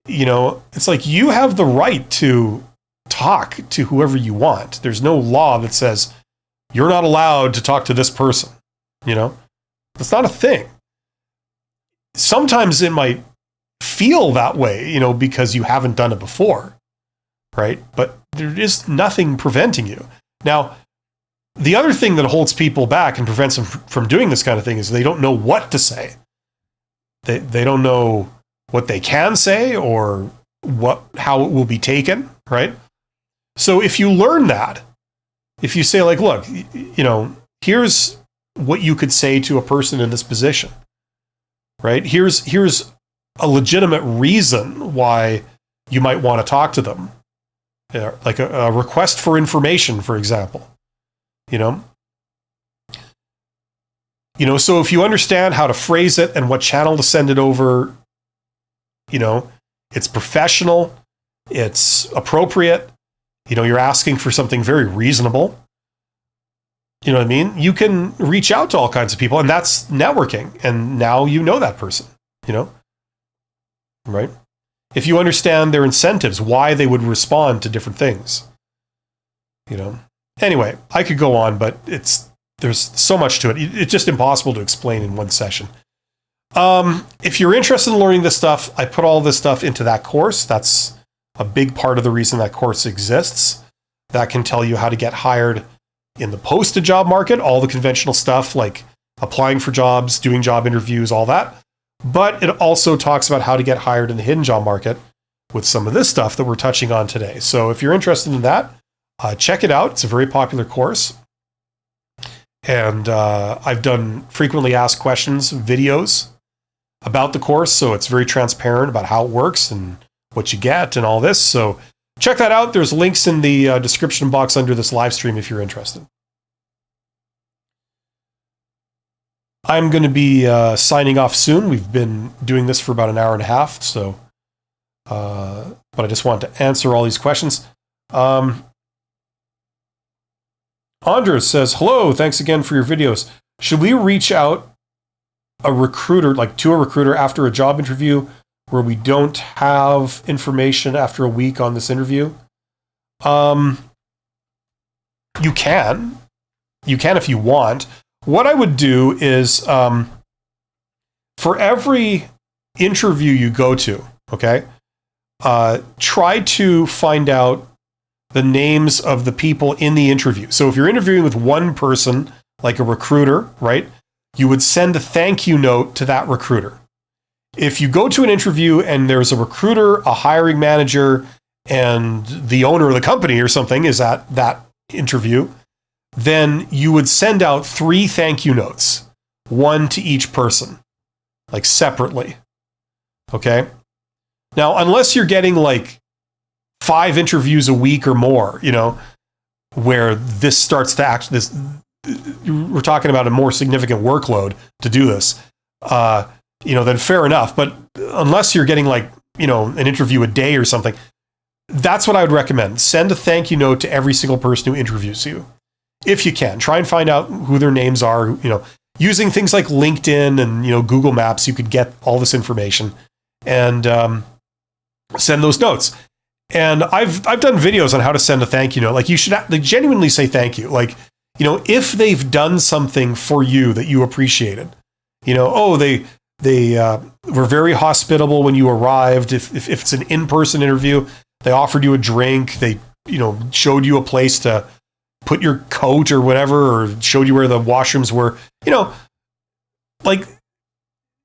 B: It's like you have the right to talk to whoever you want. There's no law that says you're not allowed to talk to this person. That's not a thing. Sometimes it might feel that way, because you haven't done it before, right? But there is nothing preventing you. Now, the other thing that holds people back and prevents them from doing this kind of thing is they don't know what to say. They don't know what they can say or how it will be taken, right? So if you learn that, if you say, like, look, here's what you could say to a person in this position, right? Here's a legitimate reason why you might want to talk to them. Like a request for information, for example, so if you understand how to phrase it and what channel to send it over, it's professional, it's appropriate, you're asking for something very reasonable. You know what I mean? You can reach out to all kinds of people, and that's networking. And now you know that person, right? If you understand their incentives, why they would respond to different things, Anyway, I could go on, but there's so much to it. It's just impossible to explain in one session. If you're interested in learning this stuff, I put all this stuff into that course. That's a big part of the reason that course exists. That can tell you how to get hired in the posted job market, all the conventional stuff like applying for jobs, doing job interviews, all that. But it also talks about how to get hired in the hidden job market, with some of this stuff that we're touching on today. So if you're interested in that, check it out. It's a very popular course. And I've done frequently asked questions videos about the course. So it's very transparent about how it works and what you get and all this. So check that out. There's links in the description box under this live stream if you're interested. I'm going to be signing off soon. We've been doing this for about an hour and a half. So, but I just want to answer all these questions. Andres says, hello, thanks again for your videos. Should we reach out to a recruiter after a job interview where we don't have information after a week on this interview? You can. You can if you want. What I would do is, for every interview you go to, okay, try to find out the names of the people in the interview. So if you're interviewing with one person, like a recruiter, right, you would send a thank you note to that recruiter. If you go to an interview and there's a recruiter, a hiring manager, and the owner of the company or something is at that interview, then you would send out 3 thank you notes, 1 to each person, like separately. Okay? Now, unless you're getting like 5 interviews a week or more, where this starts to we're talking about a more significant workload to do this, then fair enough. But unless you're getting like, an interview a day or something, that's what I would recommend. Send a thank you note to every single person who interviews you. If you can, try and find out who their names are, using things like LinkedIn and, Google Maps, you could get all this information and send those notes. And I've done videos on how to send a thank you note. Like, you should genuinely say thank you. Like, if they've done something for you that you appreciated, they were very hospitable when you arrived. If it's an in-person interview, they offered you a drink. They, showed you a place to put your coat or whatever, or showed you where the washrooms were. Like,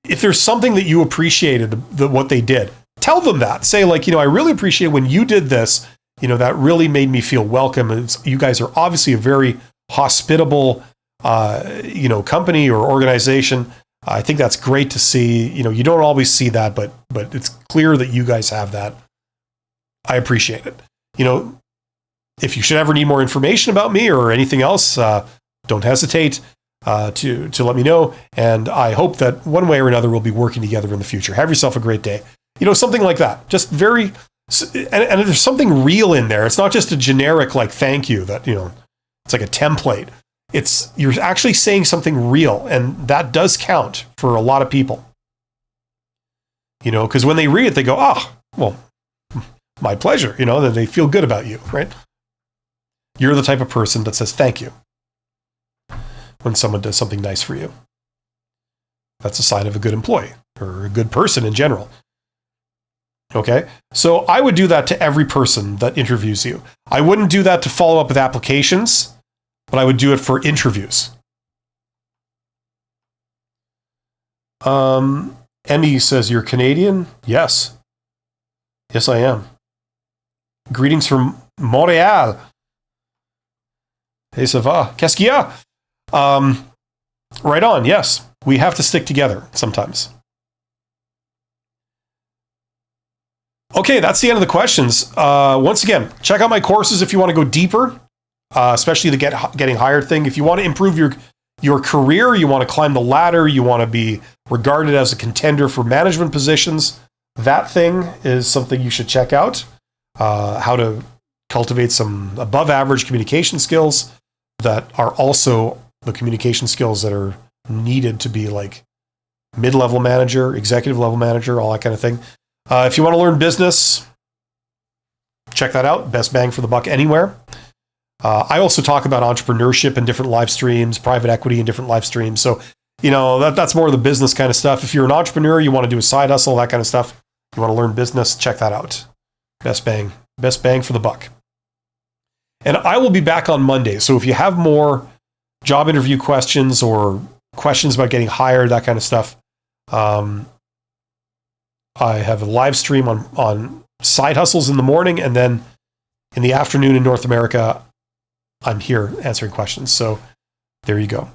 B: if there's something that you appreciated what they did, tell them that. Say, like, I really appreciate when you did this, that really made me feel welcome. You guys are obviously a very hospitable, company or organization. I think that's great to see. You don't always see that, but it's clear that you guys have that. I appreciate it. If you should ever need more information about me or anything else, don't hesitate to let me know. And I hope that one way or another we'll be working together in the future. Have yourself a great day. Something like that. Just very, and there's something real in there. It's not just a generic like thank you that, it's like a template. You're actually saying something real, and that does count for a lot of people. Because when they read it, they go, well, my pleasure. Then they feel good about you, right? You're the type of person that says thank you when someone does something nice for you. That's a sign of a good employee or a good person in general. Okay, so I would do that to every person that interviews you. I wouldn't do that to follow up with applications, but I would do it for interviews. Emmy says, you're Canadian? Yes. Yes, I am. Greetings from Montreal. Hey, ça va? Qu'est-ce qu'il y a? Right on, yes. We have to stick together sometimes. Okay, that's the end of the questions. Once again, check out my courses if you want to go deeper, especially the getting hired thing. If you want to improve your career, you want to climb the ladder, you want to be regarded as a contender for management positions, that thing is something you should check out. How to cultivate some above average communication skills that are also the communication skills that are needed to be like mid-level manager, executive level manager, all that kind of thing. If you want to learn business, check that out. Best bang for the buck anywhere. I also talk about entrepreneurship in different live streams, private equity in different live streams. So, that's more of the business kind of stuff. If you're an entrepreneur, you want to do a side hustle, that kind of stuff, you want to learn business, check that out. Best bang for the buck. And I will be back on Monday. So if you have more job interview questions or questions about getting hired, that kind of stuff, I have a live stream on side hustles in the morning, and then in the afternoon in North America, I'm here answering questions. So there you go.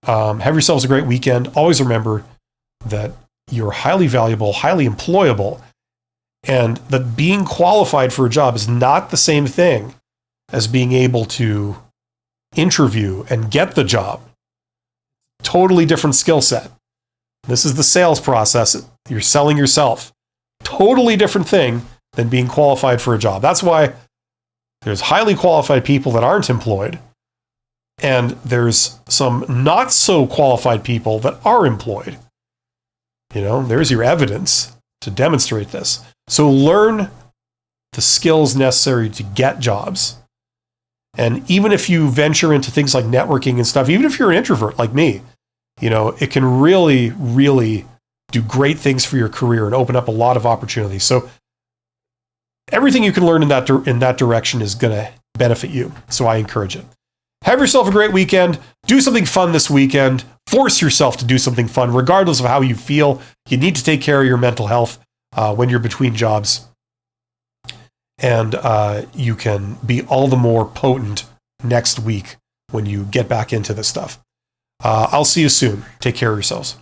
B: Have yourselves a great weekend. Always remember that you're highly valuable, highly employable, and that being qualified for a job is not the same thing as being able to interview and get the job. Totally different skill set. This is the sales process. You're selling yourself. Totally different thing than being qualified for a job. That's why there's highly qualified people that aren't employed, and there's some not so qualified people that are employed. There's your evidence to demonstrate this. So learn the skills necessary to get jobs. And even if you venture into things like networking and stuff, even if you're an introvert like me, it can really, really do great things for your career and open up a lot of opportunities. So everything you can learn in that direction is going to benefit you. So I encourage it. Have yourself a great weekend. Do something fun this weekend. Force yourself to do something fun, regardless of how you feel. You need to take care of your mental health when you're between jobs. And you can be all the more potent next week when you get back into this stuff. I'll see you soon. Take care of yourselves.